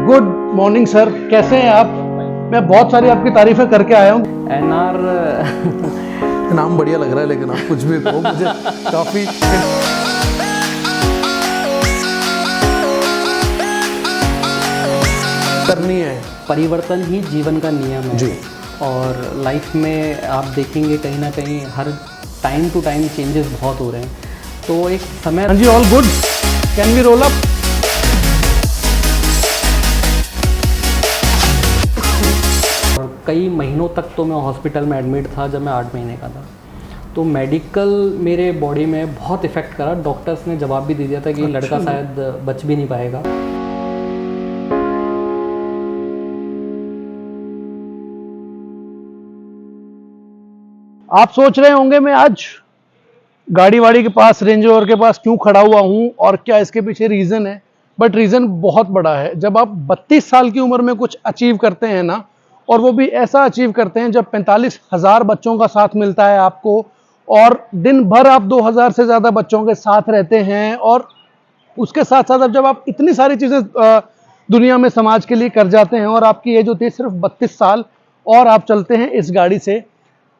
Good morning sir, कैसे हैं आप? मैं बहुत सारी आपकी तारीफें करके आया हूँ। एनआर नाम बढ़िया लग रहा है, लेकिन आप कुछ भी कहो, मुझे काफ़ी करनी है। परिवर्तन ही जीवन का नियम है जी। और लाइफ में आप देखेंगे कहीं ना कहीं हर टाइम टू टाइम चेंजेस बहुत हो रहे हैं, तो एक समय। हाँ जी, all good, can we roll up? कई महीनों तक तो मैं हॉस्पिटल में एडमिट था जब मैं 8 महीने का था, तो मेडिकल मेरे बॉडी में बहुत इफ़ेक्ट करा। डॉक्टर्स ने जवाब भी दे दिया था कि लड़का शायद बच भी नहीं पाएगा। आप सोच रहे होंगे मैं आज गाड़ी वाड़ी के पास, रेंज रोवर के पास क्यों खड़ा हुआ हूं और क्या इसके पीछे रीज़न है। बट रीज़न बहुत बड़ा है। जब आप 32 साल की उम्र में कुछ अचीव करते हैं ना, और वो भी ऐसा अचीव करते हैं जब 45,000 बच्चों का साथ मिलता है आपको, और दिन भर आप 2000 से ज़्यादा बच्चों के साथ रहते हैं, और उसके साथ साथ अब जब आप इतनी सारी चीज़ें दुनिया में समाज के लिए कर जाते हैं, और आपकी एज होती है सिर्फ 32 साल, और आप चलते हैं इस गाड़ी से,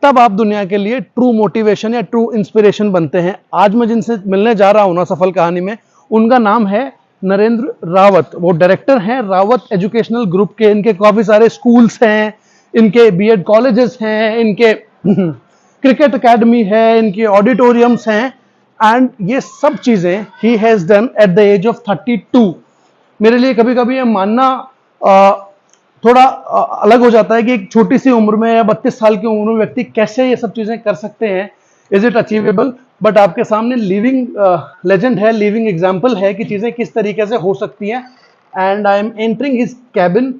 तब आप दुनिया के लिए ट्रू मोटिवेशन या ट्रू इंस्पिरेशन बनते हैं। आज मैं जिनसे मिलने जा रहा हूं ना सफल कहानी में, उनका नाम है नरेंद्र रावत। वो डायरेक्टर हैं रावत एजुकेशनल ग्रुप के। इनके काफ़ी सारे स्कूल्स हैं, इनके बीएड कॉलेजेस हैं, इनके क्रिकेट एकेडमी है, इनके ऑडिटोरियम्स हैं, एंड ये सब चीज़ें ही has done at the age of 32। मेरे लिए कभी कभी ये मानना थोड़ा अलग हो जाता है कि एक छोटी सी उम्र में या 32 साल की उम्र में व्यक्ति कैसे ये सब चीज़ें कर सकते हैं। Is it achievable? बट आपके सामने लिविंग लेजेंड है, लिविंग एग्जाम्पल है कि चीज़ें किस तरीके से हो सकती हैं। And I am entering his cabin.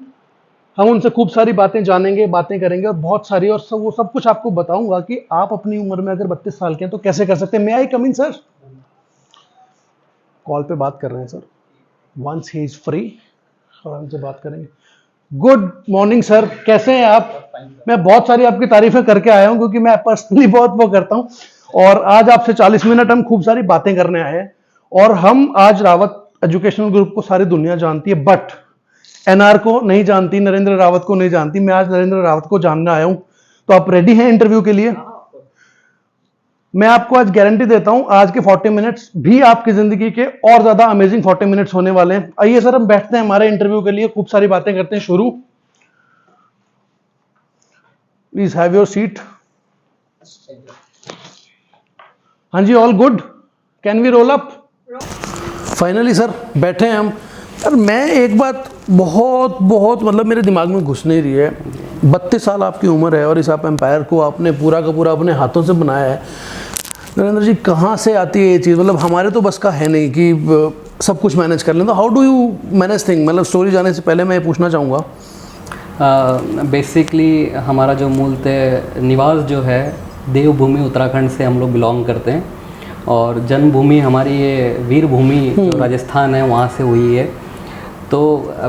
हम उनसे खूब सारी बातें जानेंगे, बातें करेंगे, और बहुत सारी, और वो सब कुछ आपको बताऊंगा कि आप अपनी उम्र में अगर 32 साल के हैं तो कैसे कर सकते हैं। मे आई कम इन सर? कॉल पे बात कर रहे हैं सर, वंस ही इज फ्री और हमसे बात करेंगे। गुड मॉर्निंग सर, कैसे हैं आप? मैं बहुत सारी आपकी तारीफें करके आया हूं क्योंकि मैं पर्सनली बहुत वो करता हूं, और आज आपसे 40 मिनट हम खूब सारी बातें करने आए हैं। और हम आज रावत एजुकेशनल ग्रुप को सारी दुनिया जानती है, बट एनआर को नहीं जानती, नरेंद्र रावत को नहीं जानती। मैं आज नरेंद्र रावत को जानने आया हूं। तो आप रेडी हैं इंटरव्यू के लिए? मैं आपको आज गारंटी देता हूं, आज के 40 मिनट्स भी आपकी जिंदगी के और ज्यादा अमेजिंग 40 मिनट्स होने वाले हैं। आइए सर, हम बैठते हैं हमारे इंटरव्यू के लिए, खूब सारी बातें करते हैं। शुरू। Please have your seat. हाँ जी, all good, can we roll up? Finally sir बैठे हैं हम। सर मैं एक बात बहुत मतलब मेरे दिमाग में घुस नहीं रही है। 32 साल आपकी उम्र है और इस आप एम्पायर को आपने पूरा का पूरा अपने हाथों से बनाया है। नरेंद्र जी, कहाँ से आती है ये चीज़? मतलब हमारे तो बस का है नहीं कि सब कुछ मैनेज कर लें, तो how do you manage thing? मतलब स्टोरी जाने से पहले मैं ये पूछना चाहूँगा। बेसिकली हमारा जो मूलतः निवास जो है देवभूमि उत्तराखंड से हम लोग बिलोंग करते हैं, और जन्मभूमि हमारी ये वीर भूमि जो राजस्थान है वहाँ से हुई है। तो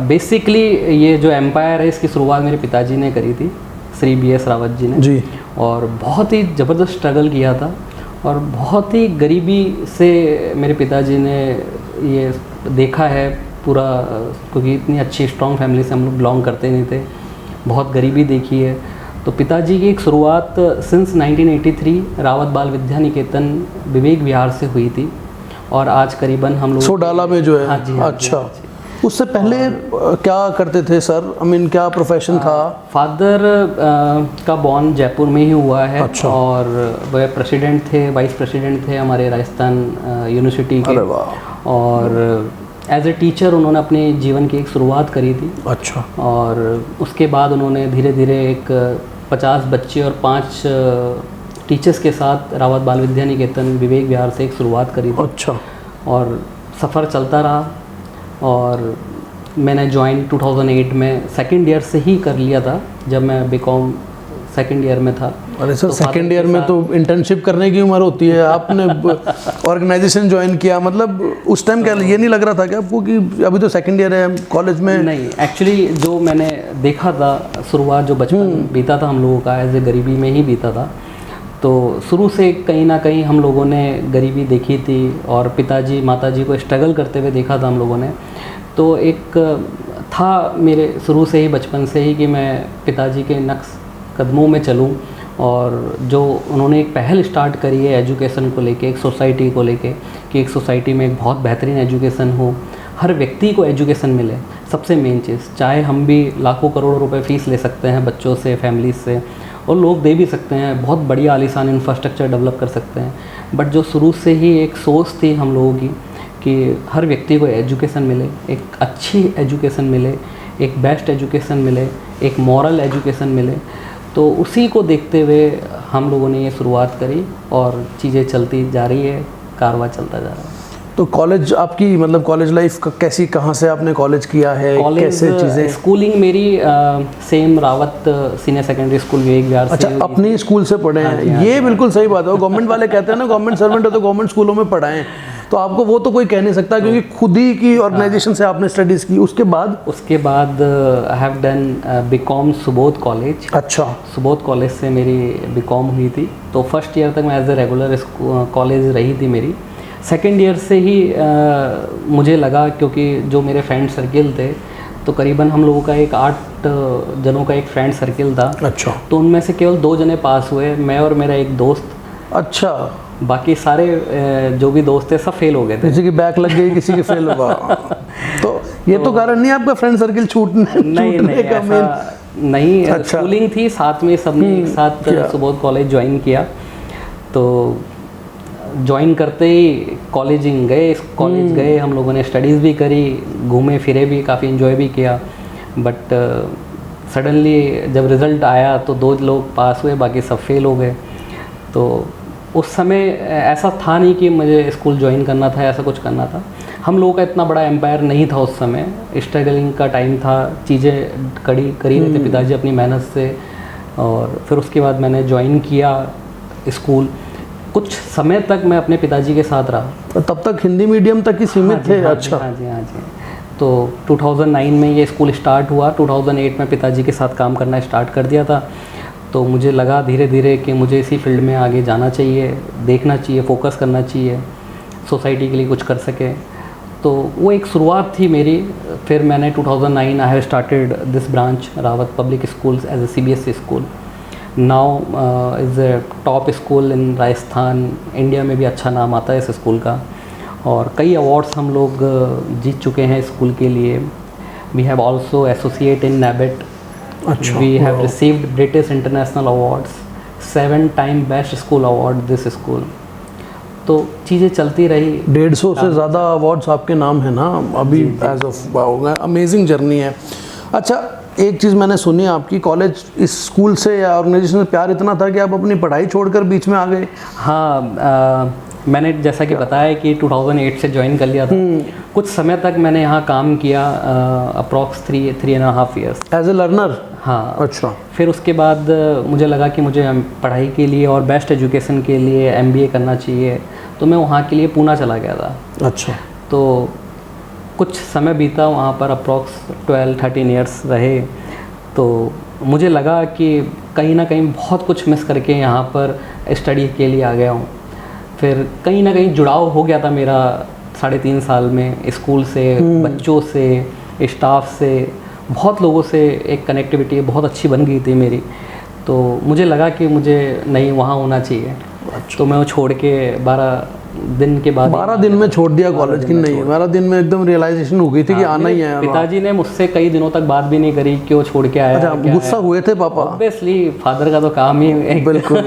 बेसिकली ये जो एम्पायर है इसकी शुरुआत मेरे पिताजी ने करी थी, श्री BS रावत जी ने जी। और बहुत ही ज़बरदस्त स्ट्रगल किया था, और बहुत ही गरीबी से मेरे पिताजी ने ये देखा है पूरा, क्योंकि इतनी अच्छी स्ट्रॉन्ग फैमिली से हम लोग बिलोंग करते नहीं थे, बहुत गरीबी देखी है। तो पिताजी की एक शुरुआत सिंस 1983 रावत बाल विद्या निकेतन विवेक विहार से हुई थी, और आज करीबन हम लोग सोडाला में जो है। हाँ जी, हाँ अच्छा। जी, हाँ जी। उससे पहले क्या करते थे सर? आई मीन क्या प्रोफेशन था? फादर का बॉर्न जयपुर में ही हुआ है। अच्छा। और वह प्रेसिडेंट थे, वाइस प्रेसिडेंट थे हमारे राजस्थान यूनिवर्सिटी के। अरे वाह। और एज ए टीचर उन्होंने अपने जीवन की एक शुरुआत करी थी। अच्छा। और उसके बाद उन्होंने धीरे धीरे एक 50 बच्चे और 5 टीचर्स के साथ रावत बाल विद्या निकेतन विवेक विहार से एक शुरुआत करी थी। अच्छा। और सफ़र चलता रहा, और मैंने ज्वाइन 2008 में सेकंड ईयर से ही कर लिया था, जब मैं BCom सेकंड ईयर में था। अरे सर, तो सेकंड ईयर में तो इंटर्नशिप करने की उम्र होती है। आपने ऑर्गेनाइजेशन ज्वाइन किया, मतलब उस टाइम क्या ये नहीं लग रहा था कि आपको कि अभी तो सेकंड ईयर है कॉलेज में? नहीं, एक्चुअली जो मैंने देखा था, शुरुआत जो बचपन बीता था हम लोगों का एज ए गरीबी में ही बीता था। तो शुरू से कहीं ना कहीं हम लोगों ने गरीबी देखी थी, और पिताजी माताजी को स्ट्रगल करते हुए देखा था हम लोगों ने। तो एक था मेरे शुरू से ही, बचपन से ही, कि मैं पिताजी के नक्श कदमों में चलूं, और जो उन्होंने एक पहल स्टार्ट करी है एजुकेशन को लेके, एक सोसाइटी को लेके, कि एक सोसाइटी में एक बहुत बेहतरीन एजुकेशन हो, हर व्यक्ति को एजुकेशन मिले, सबसे मेन चीज़। चाहे हम भी लाखों करोड़ों रुपए फीस ले सकते हैं बच्चों से, फैमिलीज से, और लोग दे भी सकते हैं, बहुत बढ़िया आलीशान इंफ्रास्ट्रक्चर डेवलप कर सकते हैं, बट जो शुरू से ही एक सोच थी हम लोगों की कि हर व्यक्ति को एजुकेशन मिले, एक अच्छी एजुकेशन मिले, एक बेस्ट एजुकेशन मिले, एक मॉरल एजुकेशन मिले, तो उसी को देखते हुए हम लोगों ने ये शुरुआत करी और चीज़ें चलती जा रही है, कारवां चलता जा रहा है। तो कॉलेज आपकी, मतलब कॉलेज लाइफ कैसी, कहाँ से आपने कॉलेज किया है, कैसे चीज़ें? स्कूलिंग मेरी सेम रावत senior secondary school Vivek Vihar से। अच्छा, अपनी स्कूल से पढ़े हैं? ये बिल्कुल सही बात है। गवर्नमेंट वाले कहते हैं ना, गवर्नमेंट सर्वेंट है तो गवर्नमेंट स्कूलों में पढ़ाएं, तो आपको वो तो कोई कह नहीं सकता, क्योंकि खुद ही की ऑर्गेनाइजेशन से आपने स्टडीज़ की। उसके बाद I have done BCom Subodh college. अच्छा, सुबोध कॉलेज से मेरी बीकॉम हुई थी, तो फर्स्ट ईयर तक मैं एज ए रेगुलर कॉलेज रही थी मेरी। सेकेंड ईयर से ही मुझे लगा, क्योंकि जो मेरे फ्रेंड सर्किल थे, तो करीबन हम लोगों का एक 8 जनों का एक फ्रेंड सर्किल था। अच्छा, तो उनमें से केवल 2 जने पास हुए, मैं और मेरा एक दोस्त। अच्छा, बाकी सारे जो भी दोस्त थे सब फेल हो गए थे। किसी की बैक लग गई, किसी की फेल हुआ। तो ये तो कारण नहीं आपका फ्रेंड सर्किल छूटने का मेन? नहीं, अच्छा, स्कूलिंग थी साथ में, सबने एक साथ सुबोध कॉलेज ज्वाइन किया। तो ज्वाइन करते ही कॉलेजिंग गए, कॉलेज गए, हम लोगों ने स्टडीज़ भी करी, घूमे फिरे भी, काफ़ी इन्जॉय भी किया। बट सडनली जब रिज़ल्ट आया तो 2 लोग पास हुए, बाकी सब फेल हो गए। तो उस समय ऐसा था नहीं कि मुझे स्कूल ज्वाइन करना था, ऐसा कुछ करना था। हम लोगों का इतना बड़ा एम्पायर नहीं था उस समय, स्ट्रगलिंग का टाइम था, चीज़ें कर ही रहे थे पिताजी अपनी मेहनत से। और फिर उसके बाद मैंने ज्वाइन किया स्कूल। कुछ समय तक मैं अपने पिताजी के साथ रहा। तो तब तक हिंदी मीडियम तक ही सीमित थे? अच्छा, हाँ जी। तो 2009 में ये स्कूल स्टार्ट हुआ। 2008 में पिताजी के साथ काम करना स्टार्ट कर दिया था। तो मुझे लगा धीरे धीरे कि मुझे इसी फील्ड में आगे जाना चाहिए, देखना चाहिए, फोकस करना चाहिए, सोसाइटी के लिए कुछ कर सके। तो वो एक शुरुआत थी मेरी। फिर मैंने 2009 I have started this branch Rawat public schools as a CBSE school. Now is a top school in Rajasthan, India में भी अच्छा नाम आता है इस स्कूल का, और कई अवार्ड्स हम लोग जीत चुके हैं स्कूल के लिए। We have also associate in NABET। अच्छा, we have received British international awards, 7 time best school award this school. तो चीज़ें चलती रही। 150 से ज़्यादा अवार्ड्स आपके नाम है ना अभी एज ऑफ। अमेजिंग जर्नी है। अच्छा, एक चीज़ मैंने सुनी आपकी, कॉलेज इस स्कूल से या ऑर्गेनाइजेशन से प्यार इतना था कि आप अपनी पढ़ाई छोड़कर बीच में आ गए? हाँ, मैंने जैसा कि बताया कि 2008 से ज्वाइन कर लिया था। कुछ समय तक मैंने यहाँ काम किया, approx 3.5 years as a learner. हाँ। अच्छा, फिर उसके बाद मुझे लगा कि मुझे पढ़ाई के लिए और बेस्ट एजुकेशन के लिए MBA करना चाहिए, तो मैं वहाँ के लिए पूना चला गया था। अच्छा, तो कुछ समय बीता वहाँ पर, अप्रॉक्स 12-13 ईयर्स रहे। तो मुझे लगा कि कहीं ना कहीं बहुत कुछ मिस करके यहाँ पर स्टडी के लिए आ गया हूँ। फिर कहीं ना कहीं जुड़ाव हो गया था मेरा 3.5 साल में स्कूल से, बच्चों से, स्टाफ से, बहुत लोगों से एक कनेक्टिविटी बहुत अच्छी बन गई थी मेरी। तो मुझे लगा कि मुझे नहीं वहाँ होना चाहिए। अच्छा। तो मैं वो छोड़ के 12 दिन के बाद 12 दिन में छोड़ दिया कॉलेज की? नहीं, 12 दिन में एकदम रियलाइजेशन हो गई थी कि आना ही है। पिताजी ने मुझसे कई दिनों तक बात भी नहीं करी कि वो छोड़ के आया। अच्छा, गुस्सा हुए थे पापा? ऑब्वियसली, फादर का तो काम ही बिल्कुल।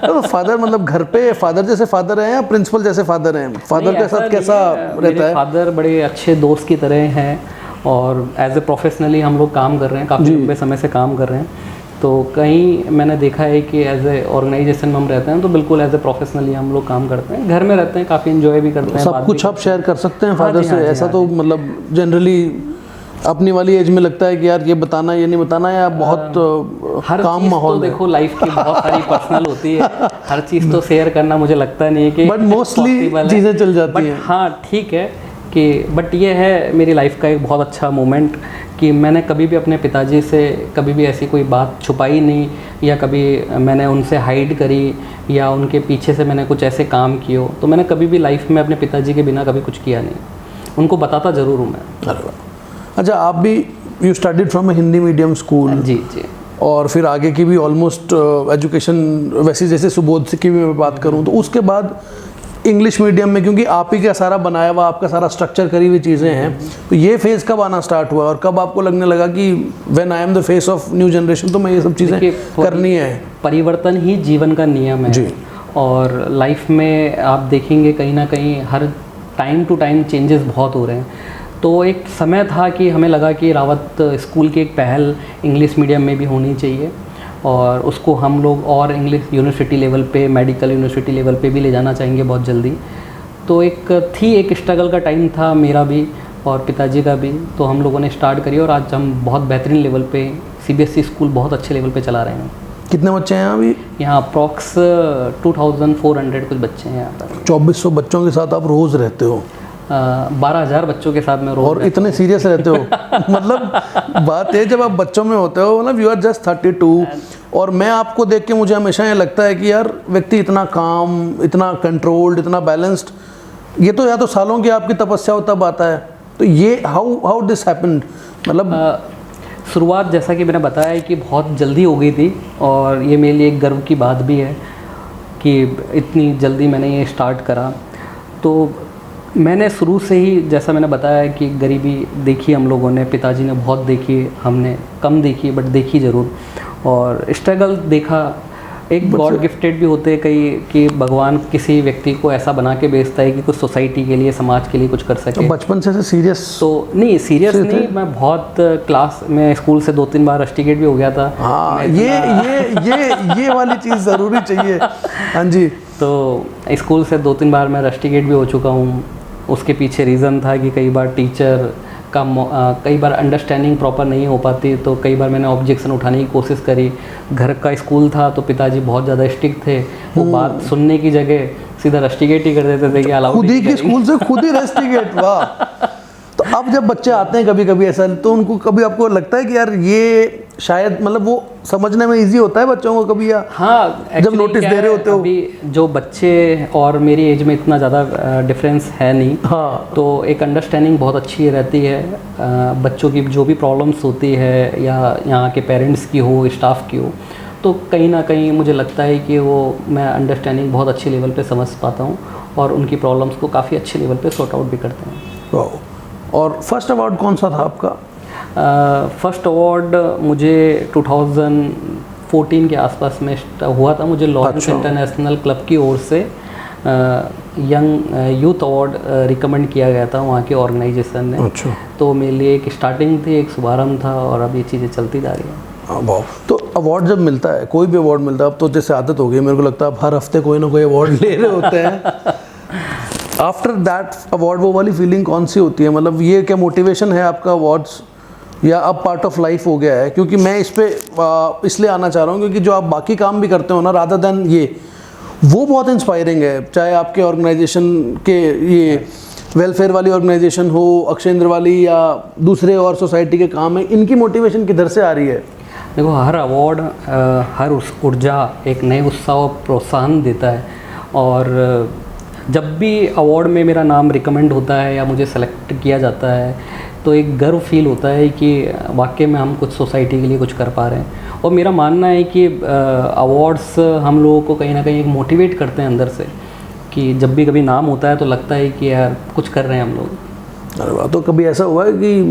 तो फादर मतलब घर पे फादर जैसे फादर हैं या प्रिंसिपल जैसे फादर हैं? फादर के साथ कैसा रहता है? फादर बड़े अच्छे दोस्त की तरह हैं, और एज ए प्रोफेशनली हम लोग काम कर रहे हैं, काफ़ी लंबे समय से काम कर रहे हैं। तो कहीं मैंने देखा है कि एज ए ऑर्गेनाइजेशन में हम रहते हैं तो बिल्कुल एज ए प्रोफेशनली हम लोग काम करते हैं, घर में रहते हैं, काफ़ी इन्जॉय भी करते हैं। सब कुछ आप शेयर कर सकते हैं फादर से? ऐसा तो मतलब जनरली अपनी वाली एज में लगता है कि यार ये बताना, ये नहीं बताना, या बहुत हर काम चीज़ माहौल तो देखो लाइफ की बहुत सारी पर्सनल होती है, हर चीज़ तो शेयर करना मुझे लगता नहीं है कि बट मोस्टली चीज़ें चल जाती हैं। हाँ ठीक है कि बट ये है मेरी लाइफ का एक बहुत अच्छा मोमेंट कि मैंने कभी भी अपने पिताजी से कभी भी ऐसी कोई बात छुपाई नहीं, या कभी मैंने उनसे हाइड करी, या उनके पीछे से मैंने कुछ ऐसे काम किए हो। तो मैंने कभी भी लाइफ में अपने पिताजी के बिना कभी कुछ किया नहीं, उनको बताता ज़रूर हूँ मैं। अरे वाह, अच्छा, आप भी you studied from a Hindi medium school, जी जी। और फिर आगे की भी ऑलमोस्ट एजुकेशन वैसे जैसे सुबोध की भी मैं बात करूं तो उसके बाद इंग्लिश मीडियम में, क्योंकि आप ही का सारा बनाया हुआ, आपका सारा स्ट्रक्चर करी हुई चीज़ें हैं, तो ये फेज़ कब आना स्टार्ट हुआ और कब आपको लगने लगा कि when I am the face of new generation तो मैं ये सब चीज़ें करनी है? परिवर्तन ही जीवन का नियम है जी। और लाइफ में आप देखेंगे कहीं ना कहीं हर टाइम टू टाइम चेंजेस बहुत हो रहे हैं। तो एक समय था कि हमें लगा कि रावत स्कूल की एक पहल इंग्लिश मीडियम में भी होनी चाहिए और उसको हम लोग और इंग्लिश यूनिवर्सिटी लेवल पे, मेडिकल यूनिवर्सिटी लेवल पे भी ले जाना चाहेंगे बहुत जल्दी। तो एक स्ट्रगल का टाइम था मेरा भी और पिताजी का भी, तो हम लोगों ने स्टार्ट करी और आज हम बहुत बेहतरीन लेवल पे CBSE स्कूल बहुत अच्छे लेवल पे चला रहे हैं। कितने बच्चे हैं अभी? यहाँ अप्रॉक्स 2400 कुछ बच्चे हैं यहाँ पर। 2400 बच्चों के साथ आप रोज़ रहते हो? 12,000 बच्चों के साथ में रोज। और इतने सीरियस रहते हो? मतलब बात है जब आप बच्चों में होते हो, मतलब यू आर जस्ट 32, और मैं आपको देख के मुझे हमेशा ये लगता है कि यार व्यक्ति इतना काम, इतना कंट्रोल्ड, इतना बैलेंस्ड, ये तो या तो सालों की आपकी तपस्या हो तब आता है। तो ये हाउ दिस हैपेंड? मतलब शुरुआत जैसा कि मैंने बताया कि बहुत जल्दी हो गई थी और ये मेरे लिए एक गर्व की बात भी है कि इतनी जल्दी मैंने ये स्टार्ट करा। तो मैंने शुरू से ही, जैसा मैंने बताया कि गरीबी देखी हम लोगों ने, पिताजी ने बहुत देखी, हमने कम देखी बट देखी ज़रूर, और स्ट्रगल देखा। एक गॉड गिफ्टेड भी होते हैं कई कि भगवान किसी व्यक्ति को ऐसा बना के भेजता है कि कुछ सोसाइटी के लिए, समाज के लिए कुछ कर सके। तो बचपन से सीरियस? तो नहीं, सीरियस नहीं, मैं बहुत क्लास में स्कूल से 2-3 बार रस्टिकेट भी हो गया था। हाँ, ये वाली चीज़ ज़रूरी चाहिए। हाँ जी। तो स्कूल से 2-3 बार मैं रस्टिकेट भी हो चुका हूँ। उसके पीछे रीज़न था कि कई बार टीचर का कई बार अंडरस्टैंडिंग प्रॉपर नहीं हो पाती, तो कई बार मैंने ऑब्जेक्शन उठाने की कोशिश करी। घर का स्कूल था तो पिताजी बहुत ज़्यादा स्ट्रिक्ट थे, वो बात सुनने की जगह सीधा रस्टिकेट ही कर देते थे कि अलाउड खुद ही की स्कूल से खुद ही रस्टिकेट। वाह। तो अब जब बच्चे आते हैं कभी कभी ऐसा, तो उनको कभी आपको लगता है कि यार ये शायद मतलब वो समझने में इजी होता है बच्चों को कभी, या हाँ, जब नोटिस दे रहे होते हो? अभी जो बच्चे और मेरी एज में इतना ज़्यादा डिफरेंस है नहीं। हाँ। तो एक अंडरस्टैंडिंग बहुत अच्छी रहती है। बच्चों की जो भी प्रॉब्लम्स होती है या यहाँ के पेरेंट्स की हो, स्टाफ की हो, तो कहीं ना कहीं मुझे लगता है कि वो मैं अंडरस्टैंडिंग बहुत अच्छे लेवल पे समझ पाता हूँ और उनकी प्रॉब्लम्स को काफ़ी अच्छे लेवल पे सॉर्ट आउट भी करते हैं। वाह। और फर्स्ट अवार्ड कौन सा था आपका? फर्स्ट अवार्ड मुझे 2014 के आसपास में हुआ था। मुझे लॉरेंस इंटरनेशनल क्लब की ओर से यंग यूथ अवार्ड रिकमेंड किया गया था वहाँ के ऑर्गेनाइजेशन ने। अच्छा। तो मेरे लिए एक स्टार्टिंग थी, एक शुभारंभ था और अब ये चीज़ें चलती जा रही हैं। वाह। तो अवार्ड जब मिलता है, कोई भी अवार्ड मिलता है, अब तो जैसे आदत हो गई, मेरे को लगता है आप हर हफ्ते कोई ना कोई अवार्ड ले रहे होते हैं। आफ्टर दैट अवार्ड वो वाली फीलिंग कौन सी होती है? मतलब ये क्या मोटिवेशन है आपका अवार्ड्स, या अब पार्ट ऑफ लाइफ हो गया है? क्योंकि मैं इस पे इसलिए आना चाह रहा हूँ क्योंकि जो आप बाकी काम भी करते हो ना रादर देन ये, वो बहुत इंस्पायरिंग है। चाहे आपके ऑर्गेनाइजेशन के ये वेलफेयर वाली ऑर्गेनाइजेशन हो, अक्षेंद्र वाली, या दूसरे और सोसाइटी के काम है, इनकी मोटिवेशन किधर से आ रही है? देखो, हर अवार्ड हर ऊर्जा, एक नए उत्साह और प्रोत्साहन देता है। और जब भी अवार्ड में मेरा नाम रिकमेंड होता है या मुझे सेलेक्ट किया जाता है तो एक गर्व फील होता है कि वाकई में हम कुछ सोसाइटी के लिए कुछ कर पा रहे हैं। और मेरा मानना है कि अवार्ड्स हम लोगों को कहीं ना कहीं एक मोटिवेट करते हैं अंदर से, कि जब भी कभी नाम होता है तो लगता है कि यार कुछ कर रहे हैं हम लोग। अरे वाह। तो कभी ऐसा हुआ है कि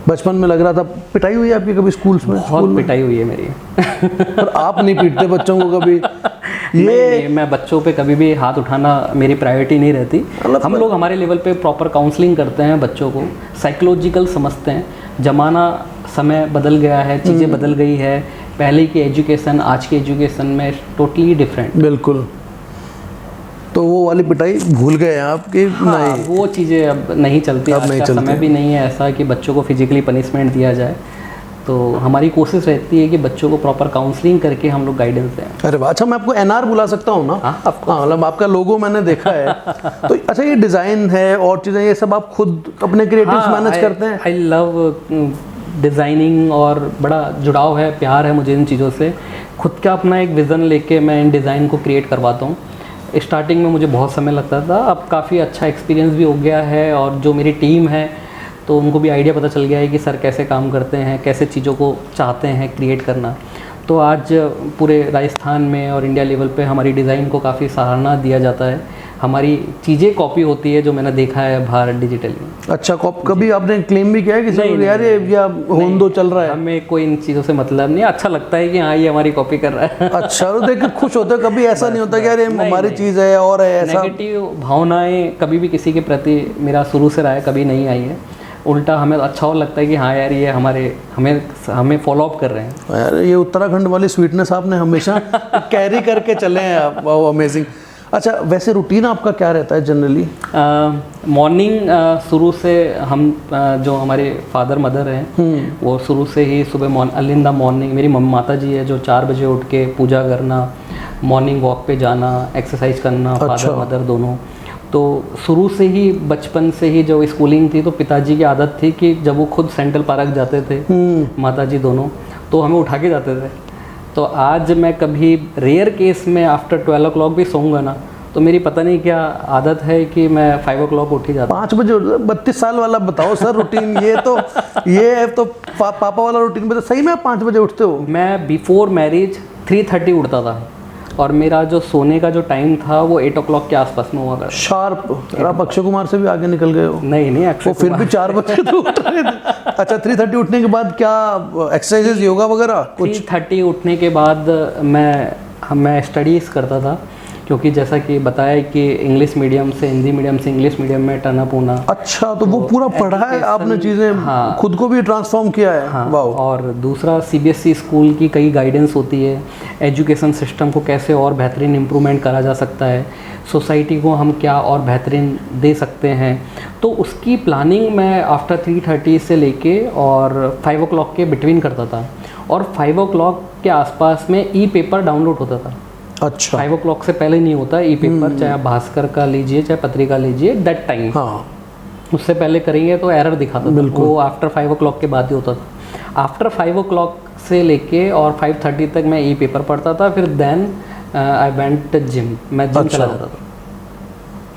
बचपन में लग रहा था, पिटाई हुई है आपकी कभी स्कूल्स में? बहुत पिटाई हुई है मेरी। पर आप नहीं पीटते बच्चों को कभी? नहीं, मैं बच्चों पे कभी भी हाथ उठाना मेरी प्रायोरिटी नहीं रहती। हम लोग हमारे लेवल पे प्रॉपर काउंसलिंग करते हैं बच्चों को, साइकोलॉजिकल समझते हैं। ज़माना, समय बदल गया है, चीज़ें बदल गई है। पहले की एजुकेशन आज की एजुकेशन में टोटली डिफरेंट। बिल्कुल। तो वो वाली पिटाई भूल गए हैं आप कि हाँ, नहीं? वो चीज़ें अब नहीं चलती। अब नहीं चलती। समय भी नहीं है ऐसा कि बच्चों को फिजिकली पनिशमेंट दिया जाए। तो हमारी कोशिश रहती है कि बच्चों को प्रॉपर काउंसलिंग करके हम लोग गाइडेंस दें। अरे वाह। अच्छा, मैं आपको एनआर बुला सकता हूँ ना? हाँ, मतलब आपका लोगो मैंने देखा है। तो अच्छा, ये डिज़ाइन है और चीज़ें, ये सब आप खुद अपने क्रिएटिव्स मैनेज करते हैं? आई लव डिज़ाइनिंग और बड़ा जुड़ाव है, प्यार है मुझे इन चीज़ों से। खुद का अपना एक विज़न लेके मैं इन डिज़ाइन को क्रिएट करवाता हूँ। स्टार्टिंग में मुझे बहुत समय लगता था, अब काफ़ी अच्छा एक्सपीरियंस भी हो गया है। और जो मेरी टीम है, तो उनको भी आइडिया पता चल गया है कि सर कैसे काम करते हैं, कैसे चीज़ों को चाहते हैं क्रिएट करना। तो आज पूरे राजस्थान में और इंडिया लेवल पे हमारी डिज़ाइन को काफ़ी सराहना दिया जाता है, हमारी चीज़ें कॉपी होती है, जो मैंने देखा है बाहर डिजिटली। अच्छा, कभी आपने क्लेम भी किया है किसी को, यार ये या होंदो चल रहा है? हमें कोई इन चीज़ों से मतलब नहीं, अच्छा लगता है कि हाँ ये हमारी कॉपी कर रहा है। अच्छा, तो देख के खुश होते हो? कभी ऐसा नहीं होता कि यार ये हमारी चीज़ है और है ऐसा? नेगेटिव भावनाएं कभी भी किसी के प्रति मेरा शुरू से रहा है, कभी नहीं आई है। उल्टा हमें अच्छा और लगता है कि हाँ यार ये हमें फॉलो अप कर रहे हैं। यार ये उत्तराखंड वाली स्वीटनेस आपने हमेशा कैरी करके चले हैं आप, वाओ अमेजिंग। अच्छा, वैसे रूटीन आपका क्या रहता है जनरली? मॉर्निंग शुरू से हम जो हमारे फादर मदर हैं वो शुरू से ही सुबह अर्ली इन द मॉर्निंग, मेरी माता जी है जो 4 बजे उठ के पूजा करना, मॉर्निंग वॉक पे जाना, एक्सरसाइज करना, फादर मदर दोनों। तो शुरू से ही बचपन से ही जो स्कूलिंग थी तो पिताजी की आदत थी कि जब वो खुद सेंट्रल पार्क जाते थे माता जी दोनों, तो हमें उठा के जाते थे। तो आज मैं कभी रेयर केस में आफ्टर 12 o'clock भी सोऊंगा ना, तो मेरी पता नहीं क्या आदत है कि मैं 5 o'clock उठ ही जाता। 5 बजे? 32 साल वाला बताओ सर रूटीन। ये तो पापा वाला रूटीन बता। सही में आप 5 बजे उठते हो? मैं बिफोर मैरिज 3:30 उठता था और मेरा जो सोने का जो टाइम था वो 8 o'clock के आसपास में हुआ करता। शार्प। आप अक्षय कुमार से भी आगे निकल गए हो। नहीं अक्षय, वो फिर भी 4 बजे तो उठ रहे थे। अच्छा, 3:30 उठने के बाद क्या एक्सरसाइजेज, योगा वगैरह कुछ? 3:30 उठने के बाद मैं स्टडीज़ करता था, क्योंकि जैसा कि बताया कि इंग्लिश मीडियम से हिंदी मीडियम से इंग्लिश मीडियम में टर्न अप होना। अच्छा, तो वो पूरा पढ़ा है आपने चीज़ें? हाँ, खुद को भी ट्रांसफॉर्म किया है। हाँ, वाओ। और दूसरा CBSE स्कूल की कई गाइडेंस होती है, एजुकेशन सिस्टम को कैसे और बेहतरीन इम्प्रूवमेंट करा जा सकता है, सोसाइटी को हम क्या और बेहतरीन दे सकते हैं। तो उसकी प्लानिंग मैं आफ्टर 3:30 से लेके और 5 o'clock के बिटवीन करता था। और 5 o'clock के आसपास में ई-पेपर डाउनलोड होता था। अच्छा, 5 o'clock से पहले नहीं होता ई-पेपर, चाहे आप भास्कर का लीजिए चाहे पत्रिका लीजिए, दैट टाइम। हाँ, उससे पहले करेंगे तो एरर दिखाता था, वो आफ्टर 5 o'clock के बाद ही होता था। आफ्टर 5 o'clock से लेके और 5:30 तक मैं ई-पेपर पढ़ता था। फिर देन आई वेंट जिम, मैं जिम चला जाता था।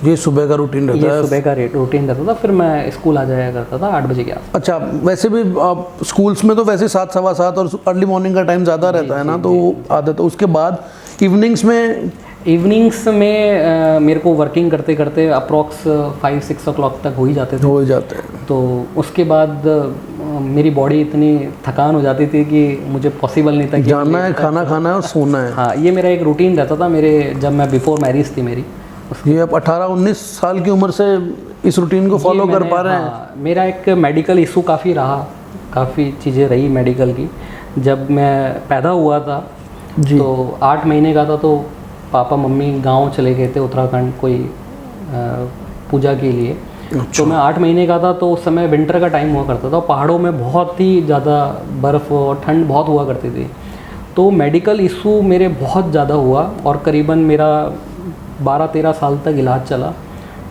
ये सुबह का रूटीन रहता है? ये सुबह का रूटीन रहता था। फिर मैं स्कूल आ जाया करता था 8 बजे के आस। अच्छा, वैसे भी आप स्कूल्स में तो वैसे 7, सवा 7 और अर्ली मॉर्निंग का टाइम ज़्यादा रहता है ना, तो आदत है। उसके बाद इवनिंग्स में मेरे को वर्किंग करते करते अप्रॉक्स 5-6 o'clock तक हो ही जाते थे। तो उसके बाद मेरी बॉडी इतनी थकान हो जाती थी कि मुझे पॉसिबल नहीं था कि जाना है, खाना खाना है और सोना है। हाँ, ये मेरा एक रूटीन रहता था मेरे, जब मैं बिफोर मैरिज थी मेरी। ये आप 18-19 साल की उम्र से इस रूटीन को फॉलो कर पा रहे हैं? हाँ, मेरा एक मेडिकल इशू काफ़ी रहा, काफ़ी चीज़ें रही मेडिकल की। जब मैं पैदा हुआ था जी, तो 8 महीने का था, तो पापा मम्मी गांव चले गए थे उत्तराखंड कोई पूजा के लिए। अच्छा। तो मैं 8 महीने का था, तो उस समय विंटर का टाइम हुआ करता था, पहाड़ों में बहुत ही ज़्यादा बर्फ़ और ठंड बहुत हुआ करती थी। तो मेडिकल इशू मेरे बहुत ज़्यादा हुआ और करीबन मेरा 12-13 साल तक इलाज चला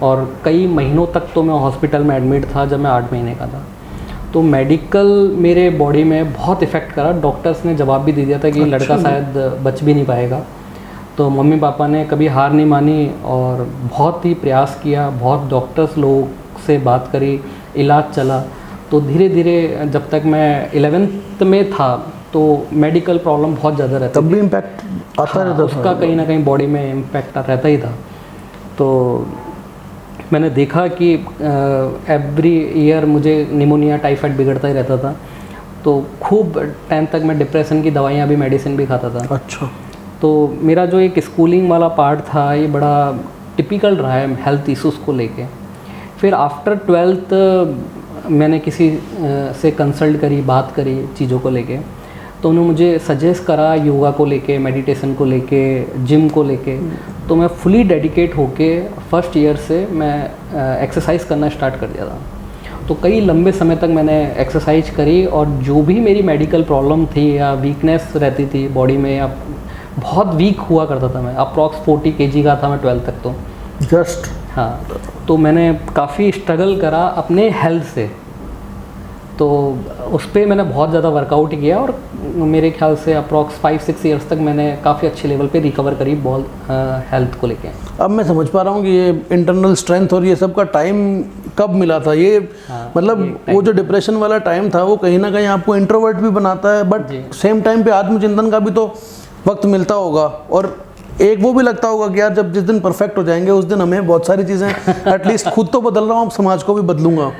और कई महीनों तक तो मैं हॉस्पिटल में एडमिट था जब मैं 8 महीने का था। तो मेडिकल मेरे बॉडी में बहुत इफ़ेक्ट करा। डॉक्टर्स ने जवाब भी दे दिया था कि लड़का शायद बच भी नहीं पाएगा। तो मम्मी पापा ने कभी हार नहीं मानी और बहुत ही प्रयास किया, बहुत डॉक्टर्स लोग से बात करी, इलाज चला। तो धीरे धीरे जब तक मैं 11th में था तो मेडिकल प्रॉब्लम बहुत ज़्यादा रहता, तब भी इम्पैक्ट आता रहता था उसका कहीं ना कहीं बॉडी में इम्पैक्ट रहता ही था। तो मैंने देखा कि एवरी ईयर मुझे निमोनिया टाइफाइड बिगड़ता ही रहता था। तो खूब टाइम तक मैं डिप्रेशन की दवाइयाँ भी, मेडिसिन भी खाता था। अच्छा। तो मेरा जो एक स्कूलिंग वाला पार्ट था ये बड़ा टिपिकल रहा है हेल्थ इश्यूज़ को लेके। फिर आफ्टर 12th मैंने किसी से कंसल्ट करी, बात करी चीज़ों को लेके, तो उन्होंने मुझे सजेस्ट करा योगा को लेके, मेडिटेशन को लेके, जिम को लेके। तो मैं फुली डेडिकेट होके फर्स्ट ईयर से मैं एक्सरसाइज करना स्टार्ट कर दिया था। तो कई लंबे समय तक मैंने एक्सरसाइज करी और जो भी मेरी मेडिकल प्रॉब्लम थी या वीकनेस रहती थी बॉडी में, या बहुत वीक हुआ करता था मैं, अप्रॉक्स 40 kg का था मैं 12 तक तो जस्ट। हाँ, तो मैंने काफ़ी स्ट्रगल करा अपने हेल्थ से। तो उस पर मैंने बहुत ज़्यादा वर्कआउट किया और मेरे ख्याल से अप्रॉक्स 5-6 ईयर्स तक मैंने काफ़ी अच्छे लेवल पे रिकवर करी बॉल हेल्थ को लेके। अब मैं समझ पा रहा हूँ कि ये इंटरनल स्ट्रेंथ और ये सब का टाइम कब मिला था ये, मतलब वो जो डिप्रेशन वाला टाइम था वो कहीं ना कहीं आपको इंट्रोवर्ट भी बनाता है, बट सेम टाइम पे आत्मचिंतन का भी तो वक्त मिलता होगा, और एक वो भी लगता होगा कि यार जब जिस दिन परफेक्ट हो जाएंगे उस दिन हमें बहुत सारी चीज़ें एटलीस्ट खुद तो बदल रहा हूँ, अब समाज को भी बदलूंगा।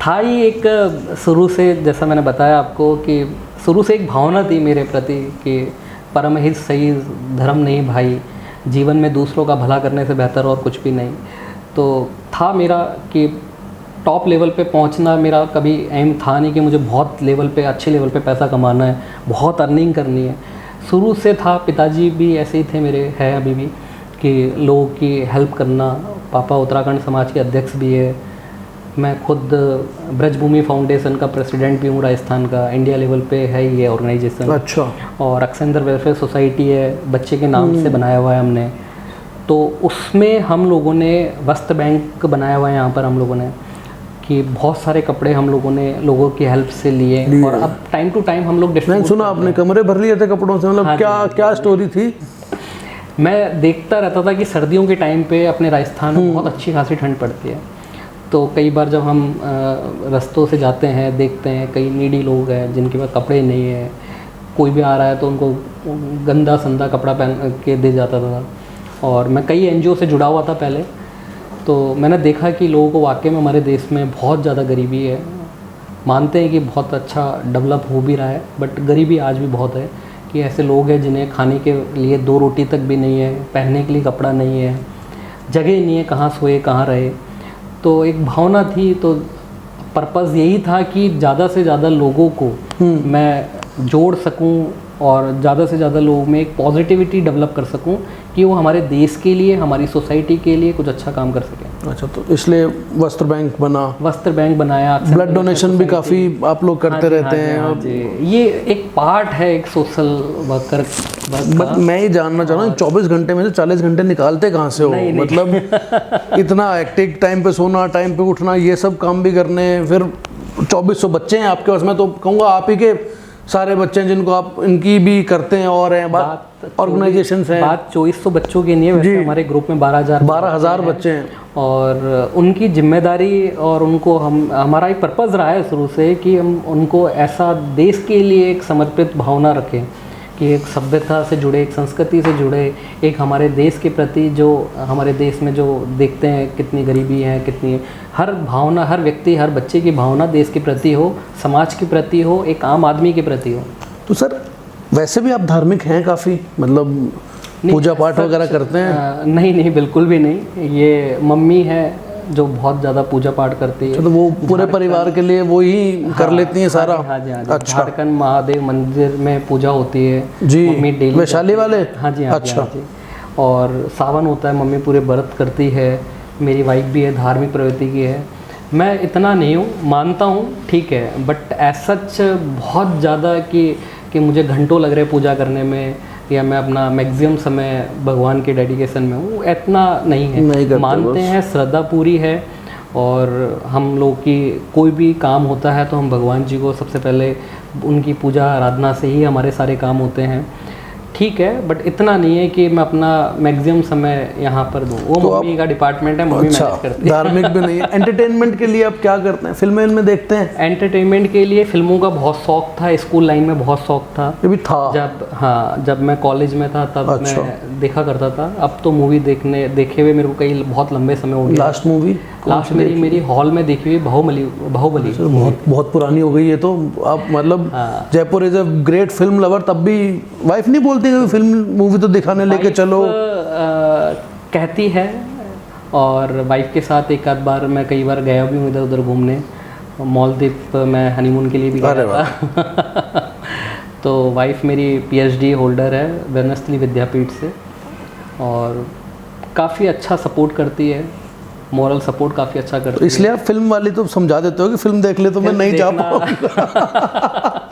था ही एक शुरू से, जैसा मैंने बताया आपको कि शुरू से एक भावना थी मेरे प्रति कि परमहित सही धर्म नहीं भाई, जीवन में दूसरों का भला करने से बेहतर और कुछ भी नहीं। तो था मेरा कि टॉप लेवल पे पहुंचना मेरा कभी एम था नहीं कि मुझे बहुत लेवल पे, अच्छे लेवल पे पैसा कमाना है, बहुत अर्निंग करनी है। शुरू से था, पिताजी भी ऐसे ही थे मेरे, है अभी भी, कि लोगों की हेल्प करना। पापा उत्तराखंड समाज के अध्यक्ष भी है, मैं खुद ब्रजभूमि फाउंडेशन का प्रेसिडेंट भी हूँ राजस्थान का, इंडिया लेवल पे है ये ऑर्गेनाइजेशन। अच्छा। और अक्सेंदर वेलफेयर सोसाइटी है, बच्चे के नाम से बनाया हुआ है हमने। तो उसमें हम लोगों ने वस्त्र बैंक बनाया हुआ है यहाँ पर हम लोगों ने, कि बहुत सारे कपड़े हम लोगों ने लोगों की हेल्प से लिए और अब टाइम टू टाइम हम लोग मैंने सुना आपने कमरे भर लिए थे कपड़ों से, मतलब क्या स्टोरी थी? मैं देखता रहता था कि सर्दियों के टाइम पे अपने राजस्थान में बहुत अच्छी खासी ठंड पड़ती है, तो कई बार जब हम रास्तों से जाते हैं देखते हैं कई नीडी लोग हैं जिनके पास कपड़े नहीं है, कोई भी आ रहा है तो उनको गंदा संदा कपड़ा पहन के दे जाता था। और मैं कई एनजीओ से जुड़ा हुआ था पहले, तो मैंने देखा कि लोगों को वाकई में हमारे देश में बहुत ज़्यादा गरीबी है। मानते हैं कि बहुत अच्छा डेवलप हो भी रहा है, बट गरीबी आज भी बहुत है, कि ऐसे लोग हैं जिन्हें खाने के लिए 2 रोटी तक भी नहीं है, पहनने के लिए कपड़ा नहीं है, जगह नहीं है कहाँ सोए कहाँ रहे। तो एक भावना थी, तो पर्पज़ यही था कि ज़्यादा से ज़्यादा लोगों को मैं जोड़ सकूं और ज़्यादा से ज़्यादा लोगों में एक पॉजिटिविटी डेवलप कर सकूं कि वो हमारे देश के लिए, हमारी सोसाइटी के लिए कुछ अच्छा काम कर सकें। अच्छा, तो इसलिए वस्त्र बैंक बना, वस्त्र बैंक बनाया। ब्लड डोनेशन भी काफ़ी आप लोग करते रहते हैं। ये एक पार्ट है एक सोशल वर्कर। मैं ही जानना चाह रहा हूँ 24 घंटे में से 40 घंटे निकालते कहाँ से हो? मतलब इतना एक्टिव, टाइम पे सोना, टाइम पे उठना, ये सब काम भी करने, फिर 2400 बच्चे हैं आपके पास। मैं तो कहूँगा आप ही के सारे बच्चे हैं जिनको आप इनकी भी करते हैं, और हैं बात ऑर्गेनाइजेशन हैं। बात 2400 बच्चों की नहीं है, वैसे हमारे ग्रुप में 12,000 बच्चे हैं, और उनकी जिम्मेदारी और उनको हमारा एक पर्पज़ रहा है शुरू से कि हम उनको ऐसा देश के लिए एक समर्पित भावना रखें कि एक सभ्यता से जुड़े, एक संस्कृति से जुड़े, एक हमारे देश के प्रति, जो हमारे देश में जो देखते हैं कितनी गरीबी है, कितनी, हर भावना, हर व्यक्ति, हर बच्चे की भावना देश के प्रति हो, समाज के प्रति हो, एक आम आदमी के प्रति हो। तो सर वैसे भी आप धार्मिक हैं काफ़ी, मतलब पूजा पाठ वगैरह करते हैं? नहीं, बिल्कुल भी नहीं। ये मम्मी है जो बहुत ज़्यादा पूजा पाठ करती है, तो वो पूरे परिवार के लिए वो ही कर लेती हैं सारा? हाँ जी। अच्छा। झारखंड महादेव मंदिर में पूजा होती है जी, मम्मी डेली, वैशाली वाले? हाँ जी। अच्छा। जी। और सावन होता है, मम्मी पूरे व्रत करती है। मेरी वाइफ भी है, धार्मिक प्रवृत्ति की है। मैं इतना नहीं हूँ, मानता हूँ ठीक है, बट एज सच बहुत ज़्यादा कि मुझे घंटों लग रहे पूजा करने में, या मैं अपना मैक्सिमम समय भगवान के डेडिकेशन में हूँ, इतना नहीं है। मानते हैं, श्रद्धा पूरी है, और हम लोग की कोई भी काम होता है तो हम भगवान जी को सबसे पहले उनकी पूजा आराधना से ही हमारे सारे काम होते हैं, ठीक है। बट इतना नहीं है कि मैं अपना मैक्सिमम समय यहाँ पर दूँ, वो तो मम्मी का डिपार्टमेंट है, मम्मी मैनेज करती है। धार्मिक भी नहीं है। एंटरटेनमेंट के लिए आप क्या करते हैं? फिल्में में देखते हैं? एंटरटेनमेंट के लिए फिल्मों का बहुत शौक था, स्कूल लाइन में बहुत शौक था। ये भी था जब मैं कॉलेज में था तब अच्छा। मैं देखा करता था। अब तो मूवी देखे हुए मेरे को कई बहुत लंबे समय हो गया। लास्ट मूवी मेरी हॉल में देखी हुई बाहुबली। बहुत पुरानी हो गई है। तो आप मतलब Jaipur is a great film lover, तब भी वाइफ नहीं बोलती कि फिल्म मूवी तो दिखाने लेके चलो? कहती है, और वाइफ के साथ एक आध बार मैं कई बार गया भी हूँ इधर उधर घूमने। मालदीव मैं हनीमून के लिए भी गया था। तो वाइफ मेरी PhD होल्डर है वेनस्थली विद्यापीठ से, और काफ़ी अच्छा सपोर्ट करती है, मॉरल सपोर्ट काफ़ी अच्छा करती है। तो इसलिए आप फिल्म वाली तो समझा देते हो कि फिल्म देख ले तो मैं नहीं जा पाऊंगा।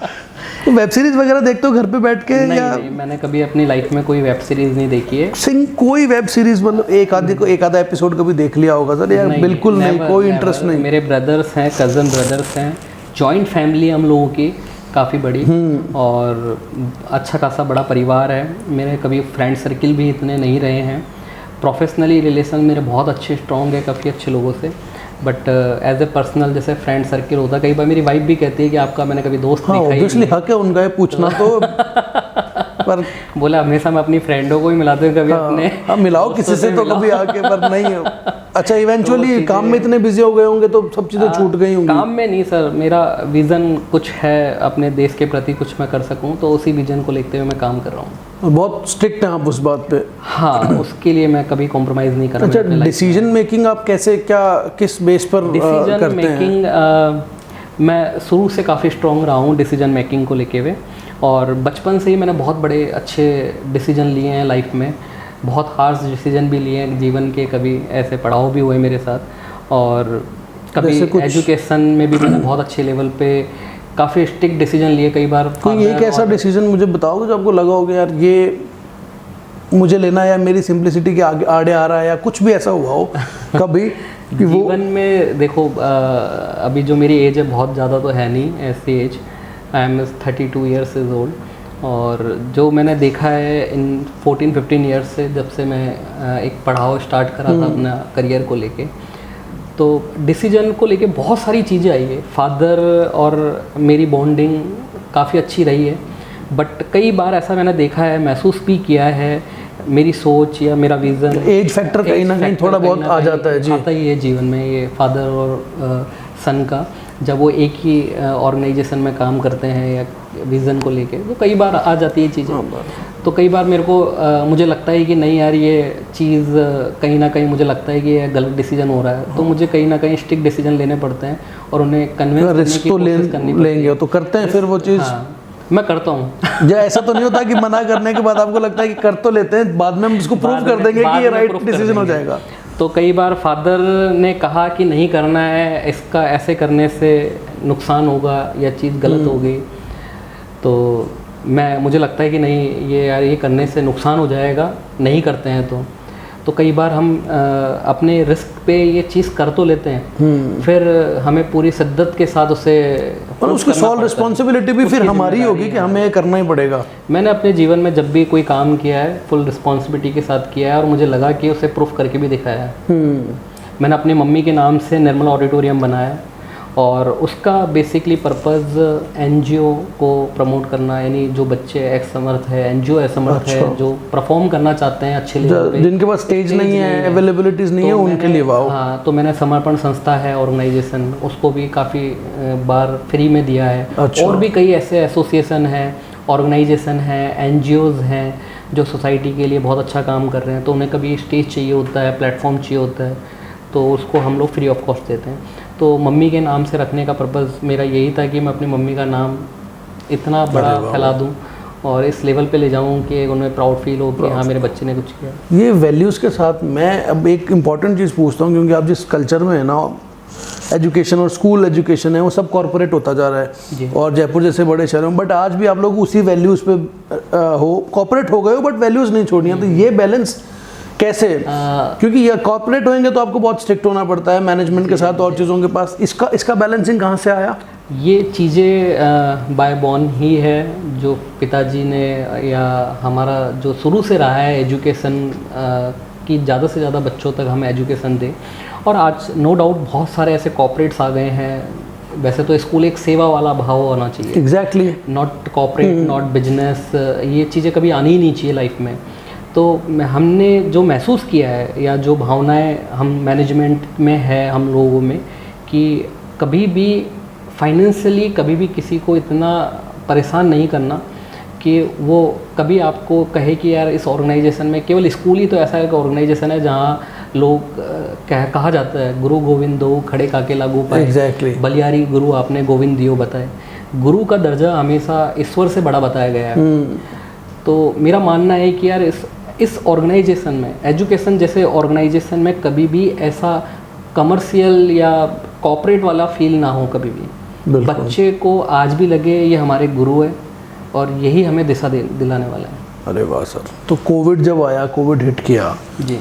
तो वेब सीरीज वगैरह देखते हो घर पे बैठ के? नहीं, मैंने कभी अपनी लाइफ में कोई वेब सीरीज नहीं देखी है। कोई वेब सीरीज मतलब एक आधा एपिसोड कभी देख लिया होगा सर? यार बिल्कुल नहीं, कोई इंटरेस्ट नहीं। मेरे ब्रदर्स हैं, कज़न ब्रदर्स हैं, जॉइंट फैमिली हम लोगों की काफ़ी बड़ी, और अच्छा खासा बड़ा परिवार है। मेरे कभी फ्रेंड सर्किल भी इतने नहीं रहे हैं। प्रोफेशनली रिलेशन मेरे बहुत अच्छे स्ट्रॉन्ग है काफ़ी अच्छे लोगों से, बट एज ए पर्सनल जैसे फ्रेंड सर्किल होता है, कई बार मेरी वाइफ भी कहती है कि आपका मैंने कभी दोस्त हाँ, देखा ही ऑब्वियसली हक है उनका ये पूछना तो पर बोला हमेशा मैं अपनी फ्रेंडों को ही मिलाते हूँ, कभी अपने हाँ, मिलाओ किसी से तो कभी आके, पर नहीं है। अच्छा, इवेंचुअली काम में इतने बिजी हो गए होंगे तो सब चीज़ें छूट गई होंगी। काम में नहीं सर, मेरा विज़न कुछ है अपने देश के प्रति कुछ मैं कर सकूं, तो उसी विजन को लेते हुए मैं काम कर रहा हूं। बहुत स्ट्रिक्ट हैं आप उस बात पे। हाँ, उसके लिए मैं कभी कॉम्प्रोमाइज़ नहीं करना। अच्छा, डिसीजन मेकिंग आप कैसे, क्या किस बेस पर डिसीजन करते हैं? मेकिंग मैं शुरू से काफ़ी स्ट्रॉन्ग रहा हूँ डिसीजन मेकिंग को लेके हुए, और बचपन से ही मैंने बहुत बड़े अच्छे डिसीजन लिए हैं लाइफ में। बहुत हार्श डिसीजन भी लिए हैं जीवन के, कभी ऐसे पड़ाव भी हुए मेरे साथ, और कभी एजुकेशन में भी मैंने बहुत अच्छे लेवल पे काफ़ी स्ट्रिक्ट डिसीजन लिए कई बार। कोई एक ऐसा डिसीजन मुझे बताओगे जो आपको लगा होगा यार ये मुझे लेना है, या मेरी सिंप्लिसिटी के आगे आड़े आ रहा है, या कुछ भी ऐसा हुआ हो कभी कि वो जीवन में देखो, अभी जो मेरी एज है बहुत ज़्यादा तो है नहीं, ऐसी age, I am 32 years is old, और जो मैंने देखा है इन 14-15 ईयर्स से, जब से मैं एक पढ़ाओ स्टार्ट करा था अपना करियर को लेके, तो डिसीजन को लेके बहुत सारी चीज़ें आई है। फादर और मेरी बॉन्डिंग काफ़ी अच्छी रही है, बट कई बार ऐसा मैंने देखा है, महसूस भी किया है, मेरी सोच या मेरा विज़न, एज फैक्टर कहीं ना कहीं थोड़ा बहुत आ जाता है जी, आता ही है जीवन में, ये फादर और सन का, जब वो एक ही ऑर्गेनाइजेशन में काम करते हैं या विज़न को लेके, तो कई बार आ जाती है चीज़ें। तो कई बार मेरे को मुझे लगता है कि नहीं यार, ये चीज़ कहीं ना कहीं मुझे लगता है कि ये गलत डिसीजन हो रहा है, तो मुझे कहीं ना कहीं स्ट्रिक्ट डिसीजन लेने पड़ते हैं और उन्हें कन्विंस करने की कोशिश करनी पड़ती है। लेंगे तो करते हैं फिर वो चीज़। हाँ, मैं करता हूँ। या ऐसा तो नहीं होता कि मना करने के बाद आपको लगता है कि कर तो लेते हैं, बाद में हम उसको प्रूव कर देंगे कि ये राइट डिसीजन हो जाएगा? तो कई बार फादर ने कहा कि नहीं करना है, इसका ऐसे करने से नुकसान होगा या चीज़ गलत होगी, तो मुझे लगता है कि नहीं ये यार ये करने से नुकसान हो जाएगा, नहीं करते हैं। तो कई बार हम अपने रिस्क पे ये चीज़ कर तो लेते हैं, फिर हमें पूरी शिद्दत के साथ उसे और उसकी सॉल्व रिस्पॉन्सिबिलिटी भी फिर हमारी होगी कि हमें करना ही पड़ेगा। मैंने अपने जीवन में जब भी कोई काम किया है फुल रिस्पॉन्सिबिलिटी के साथ किया है, और मुझे लगा कि उसे प्रूफ करके भी दिखाया है। मैंने अपनी मम्मी के नाम से निर्मल ऑडिटोरियम बनाया, और उसका बेसिकली पर्पज़ एनजीओ को प्रमोट करना, यानी जो बच्चे असमर्थ है, एनजीओ असमर्थ है, जो परफॉर्म करना चाहते हैं अच्छे लेवल पे, जिनके पास स्टेज नहीं है, अवेलेबिलिटीज़ नहीं है, उनके लिए। वाओ। हाँ, तो मैंने समर्पण संस्था है ऑर्गेनाइजेशन, उसको भी काफ़ी बार फ्री में दिया है। और भी कई ऐसे एसोसिएशन हैं, ऑर्गेनाइजेशन हैं, एनजीओज़ हैं जो सोसाइटी के लिए बहुत अच्छा काम कर रहे हैं, तो उन्हें कभी स्टेज चाहिए होता है, प्लेटफॉर्म चाहिए होता है, तो उसको हम लोग फ्री ऑफ कॉस्ट देते हैं। तो मम्मी के नाम से रखने का पर्पज़ मेरा यही था कि मैं अपनी मम्मी का नाम इतना बड़ा फैला दूं और इस लेवल पे ले जाऊं कि उन्हें प्राउड फील हो कि हाँ मेरे बच्चे ने कुछ किया। ये वैल्यूज़ के साथ मैं अब एक इम्पॉर्टेंट चीज़ पूछता हूँ, क्योंकि आप जिस कल्चर में है ना, एजुकेशन और स्कूल एजुकेशन है वो सब कॉर्पोरेट होता जा रहा है, और जयपुर जैसे बड़े शहरों में, बट आज भी आप लोग उसी वैल्यूज़ पे हो, कॉर्पोरेट हो गए हो बट वैल्यूज़ नहीं छोड़नी है, तो ये बैलेंस कैसे? क्योंकि ये कॉर्पोरेट होंगे तो आपको बहुत स्ट्रिक्ट होना पड़ता है मैनेजमेंट के साथ और चीज़ों के पास, इसका बैलेंसिंग कहाँ से आया? ये चीज़ें बाय बॉर्न ही है, जो पिताजी ने या हमारा जो शुरू से रहा है एजुकेशन की, ज़्यादा से ज़्यादा बच्चों तक हम एजुकेशन दें। और आज नो डाउट बहुत सारे ऐसे कॉर्पोरेट्स आ गए हैं। वैसे तो स्कूल एक सेवा वाला भाव होना चाहिए, exactly, not corporate, not business, ये चीज़ें कभी आनी ही नहीं चाहिए लाइफ में। तो हमने जो महसूस किया है या जो भावनाएं हम मैनेजमेंट में है हम लोगों में, कि कभी भी फाइनेंशियली कभी भी किसी को इतना परेशान नहीं करना कि वो कभी आपको कहे कि यार इस ऑर्गेनाइजेशन में, केवल स्कूल ही तो ऐसा एक ऑर्गेनाइजेशन है जहाँ लोग कहा जाता है गुरु गोविंद दो खड़े काके लागू पाए, exactly. बलियारी गुरु आपने गोविंद दियो बताए। गुरु का दर्जा हमेशा ईश्वर से बड़ा बताया गया है। तो मेरा मानना है कि यार इस ऑर्गेनाइजेशन में, एजुकेशन जैसे ऑर्गेनाइजेशन में कभी भी ऐसा कमर्शियल या कॉर्पोरेट वाला फील ना हो कभी भी। बच्चे को आज भी लगे ये हमारे गुरु है और यही हमें दिशा दिलाने वाला है। अरे वाह सर। तो कोविड जब आया, कोविड हिट किया जी,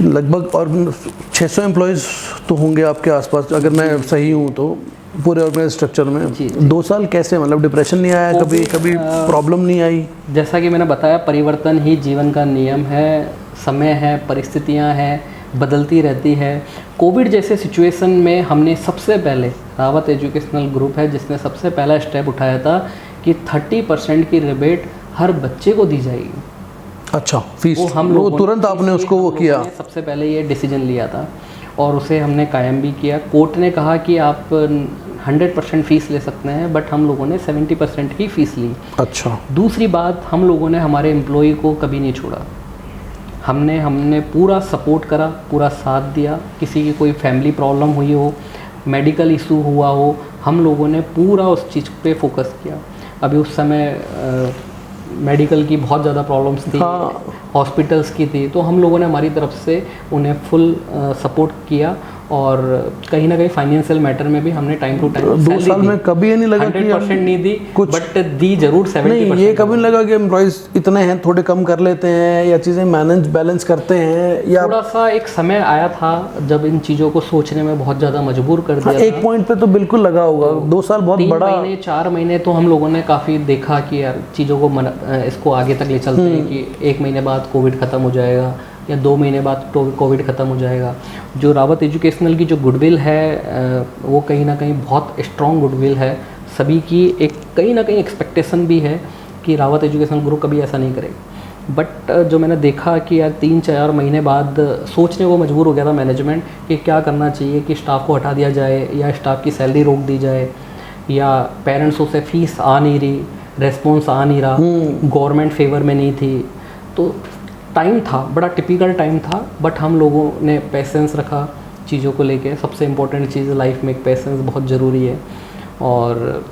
लगभग और 600 एम्प्लॉयज़ तो होंगे आपके आसपास अगर मैं सही हूँ तो, पूरे ऑर्गेनाइज स्ट्रक्चर में। जी। 2 साल कैसे, मतलब डिप्रेशन नहीं आया कभी, कभी प्रॉब्लम नहीं आई? जैसा कि मैंने बताया, परिवर्तन ही जीवन का नियम है, समय है, परिस्थितियां हैं, बदलती रहती है। कोविड जैसे सिचुएशन में हमने सबसे पहले, रावत एजुकेशनल ग्रुप है जिसने सबसे पहला स्टेप उठाया था कि 30% की रिबेट हर बच्चे को दी जाएगी। अच्छा, फीस वो हम वो लोगों तुरंत आपने उसको वो किया? सबसे पहले ये डिसीजन लिया था और उसे हमने कायम भी किया। कोर्ट ने कहा कि आप 100% फ़ीस ले सकते हैं, बट हम लोगों ने 70% की फ़ीस ली। अच्छा। दूसरी बात, हम लोगों ने हमारे एम्प्लॉय को कभी नहीं छोड़ा। हमने पूरा सपोर्ट करा, पूरा साथ दिया। किसी की कोई फैमिली प्रॉब्लम हुई हो, मेडिकल इशू हुआ हो, हम लोगों ने पूरा उस चीज़ पे फोकस किया। अभी उस समय मेडिकल की बहुत ज़्यादा प्रॉब्लम्स थी, हाँ। हॉस्पिटल्स की थी, तो हम लोगों ने हमारी तरफ से उन्हें फुल सपोर्ट किया और कहीं ना कहीं फाइनेंशियल मैटर में भी हमने टाइम टू टाइम 2 साल में कभी ये नहीं लगा कि 100% नहीं दी, कुछ बट दी जरूर 70%। नहीं, ये कभी नहीं लगा कि एम्प्लॉइज इतने हैं, थोड़े कम कर लेते हैं या चीज़ें मैनेज बैलेंस करते हैं, या थोड़ा सा एक समय आया था जब इन चीज़ों को सोचने में बहुत ज़्यादा मजबूर कर दिया। एक पॉइंट पे तो बिल्कुल लगा होगा। 2 साल बहुत 3 बड़ा। महीने 4 महीने तो हम लोगों ने काफ़ी देखा कि यार चीज़ों को इसको आगे तक ले चलते हैं कि 1 महीने बाद कोविड ख़त्म हो जाएगा या 2 महीने बाद तो कोविड ख़त्म हो जाएगा। जो रावत एजुकेशनल की जो गुडविल है वो कहीं ना कहीं बहुत स्ट्रॉन्ग गुडविल है। सभी की एक कहीं ना कहीं एक्सपेक्टेशन भी है कि रावत एजुकेशनल ग्रुप कभी ऐसा नहीं करेगा। बट जो मैंने देखा कि यार 3-4 महीने बाद सोचने को मजबूर हो गया था मैनेजमेंट कि क्या करना चाहिए, कि स्टाफ को हटा दिया जाए या स्टाफ की सैलरी रोक दी जाए, या पेरेंट्सों से फीस आ नहीं रही, रेस्पॉन्स आ नहीं रहा, गवर्नमेंट फेवर में नहीं थी। तो टाइम था, बड़ा टिपिकल टाइम था, बट हम लोगों ने पेशेंस रखा चीज़ों को लेके। सबसे इम्पोर्टेंट चीज़ लाइफ में एक पेशेंस बहुत ज़रूरी है। और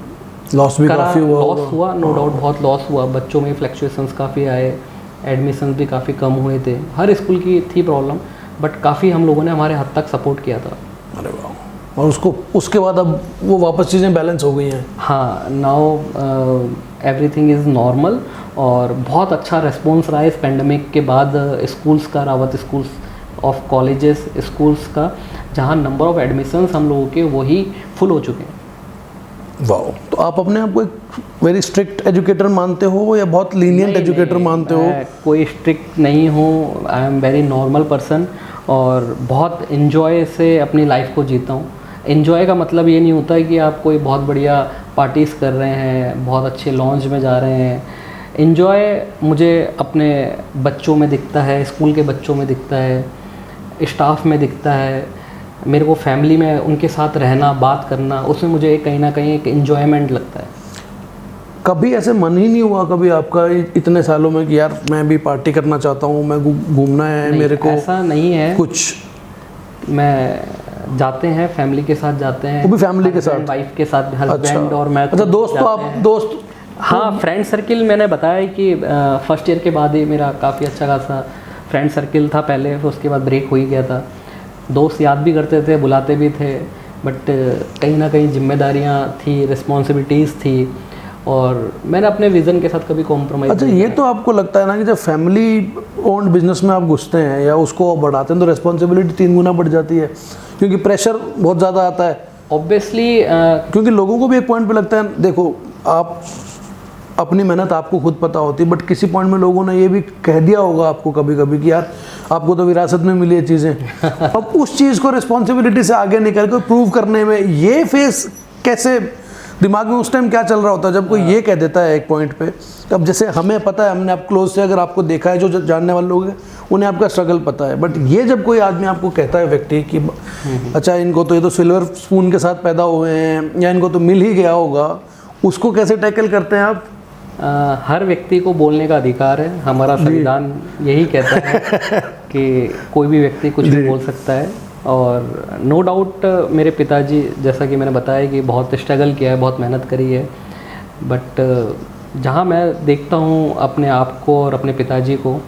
लॉस भी काफ़ी हुआ, लॉस हुआ, नो डाउट बहुत लॉस हुआ। बच्चों में फ्लक्चुएशंस काफ़ी आए, एडमिशन्स भी काफ़ी कम हुए थे। हर स्कूल की थी प्रॉब्लम, बट काफ़ी हम लोगों ने हमारे हद तक सपोर्ट किया था। अरे वाह। और उसके बाद अब वो वापस चीज़ें बैलेंस हो गई हैं? हाँ, नाउ एवरीथिंग इज़ नॉर्मल और बहुत अच्छा रिस्पॉन्स रहा है इस पेंडेमिक के बाद स्कूल्स का, Rawat schools of colleges schools का, जहाँ नंबर ऑफ एडमिशन्स हम लोगों के वही फुल हो चुके हैं। वाह। तो आप अपने आप को एक वेरी स्ट्रिक्ट एजुकेटर मानते हो या बहुत लीनियंट एजुकेटर मानते हो? मैं कोई स्ट्रिक्ट नहीं हूँ, I am very normal person और बहुत इन्जॉय से अपनी लाइफ को जीता हूँ। इन्जॉय का मतलब ये नहीं होता है कि आप कोई बहुत बढ़िया पार्टीज़ कर रहे हैं, बहुत अच्छे लॉन्च में जा रहे हैं। इन्जॉय मुझे अपने बच्चों में दिखता है, स्कूल के बच्चों में दिखता है, स्टाफ में दिखता है, मेरे को फैमिली में उनके साथ रहना, बात करना, उसमें मुझे कहीं ना कहीं एक इन्जॉयमेंट लगता है। कभी ऐसे मन ही नहीं हुआ कभी आपका इतने सालों में कि यार मैं भी पार्टी करना चाहता हूँ, मैं घूमना है, मेरे को? ऐसा नहीं है कुछ। मैं जाते हैं, फैमिली के साथ जाते हैं, वो भी फैमिली के साथ, वाइफ के साथ, हस्बैंड अच्छा। और मैं। अच्छा, दोस्त तो आप दोस्त? हाँ, फ्रेंड सर्किल मैंने बताया कि फर्स्ट ईयर के बाद ही मेरा काफ़ी अच्छा खासा फ्रेंड सर्किल था पहले, उसके बाद ब्रेक हो ही गया था। दोस्त याद भी करते थे, बुलाते भी थे, बट कहीं ना कहीं जिम्मेदारियाँ थी, रिस्पॉन्सिबिलिटीज़ थी और मैंने अपने विज़न के साथ कभी कॉम्प्रोमाइज़। अच्छा, ये तो आपको लगता है ना कि जब फैमिली ओन्ड बिजनेस में आप घुसते हैं या उसको बढ़ाते हैं तो रिस्पॉन्सिबिलिटी 3 गुना बढ़ जाती है, क्योंकि प्रेशर बहुत ज़्यादा आता है ऑब्वियसली। क्योंकि लोगों को भी एक पॉइंट पे लगता है, देखो आप अपनी मेहनत आपको खुद पता होती है, बट किसी पॉइंट में लोगों ने ये भी कह दिया होगा आपको कभी कभी कि यार आपको तो विरासत में मिली है चीज़ें। अब उस चीज़ को रिस्पॉन्सिबिलिटी से आगे निकल कर प्रूव करने में ये फेस कैसे, दिमाग में उस टाइम क्या चल रहा होता है जब कोई ये कह देता है एक पॉइंट पे? अब जैसे हमें पता है, हमने आप क्लोज से अगर आपको देखा है, जो जानने वाले लोग हैं उन्हें आपका स्ट्रगल पता है, बट ये जब कोई आदमी आपको कहता है, व्यक्ति कि अच्छा इनको तो ये तो सिल्वर स्पून के साथ पैदा हुए हैं या इनको तो मिल ही गया होगा, उसको कैसे टैकल करते हैं आप? हर व्यक्ति को बोलने का अधिकार है, हमारा संविधान यही कहता है कि कोई भी व्यक्ति कुछ भी बोल सकता है। और नो डाउट मेरे पिताजी, जैसा कि मैंने बताया कि बहुत स्ट्रगल किया है, बहुत मेहनत करी है, बट जहाँ मैं देखता हूँ अपने आप को और अपने पिताजी को,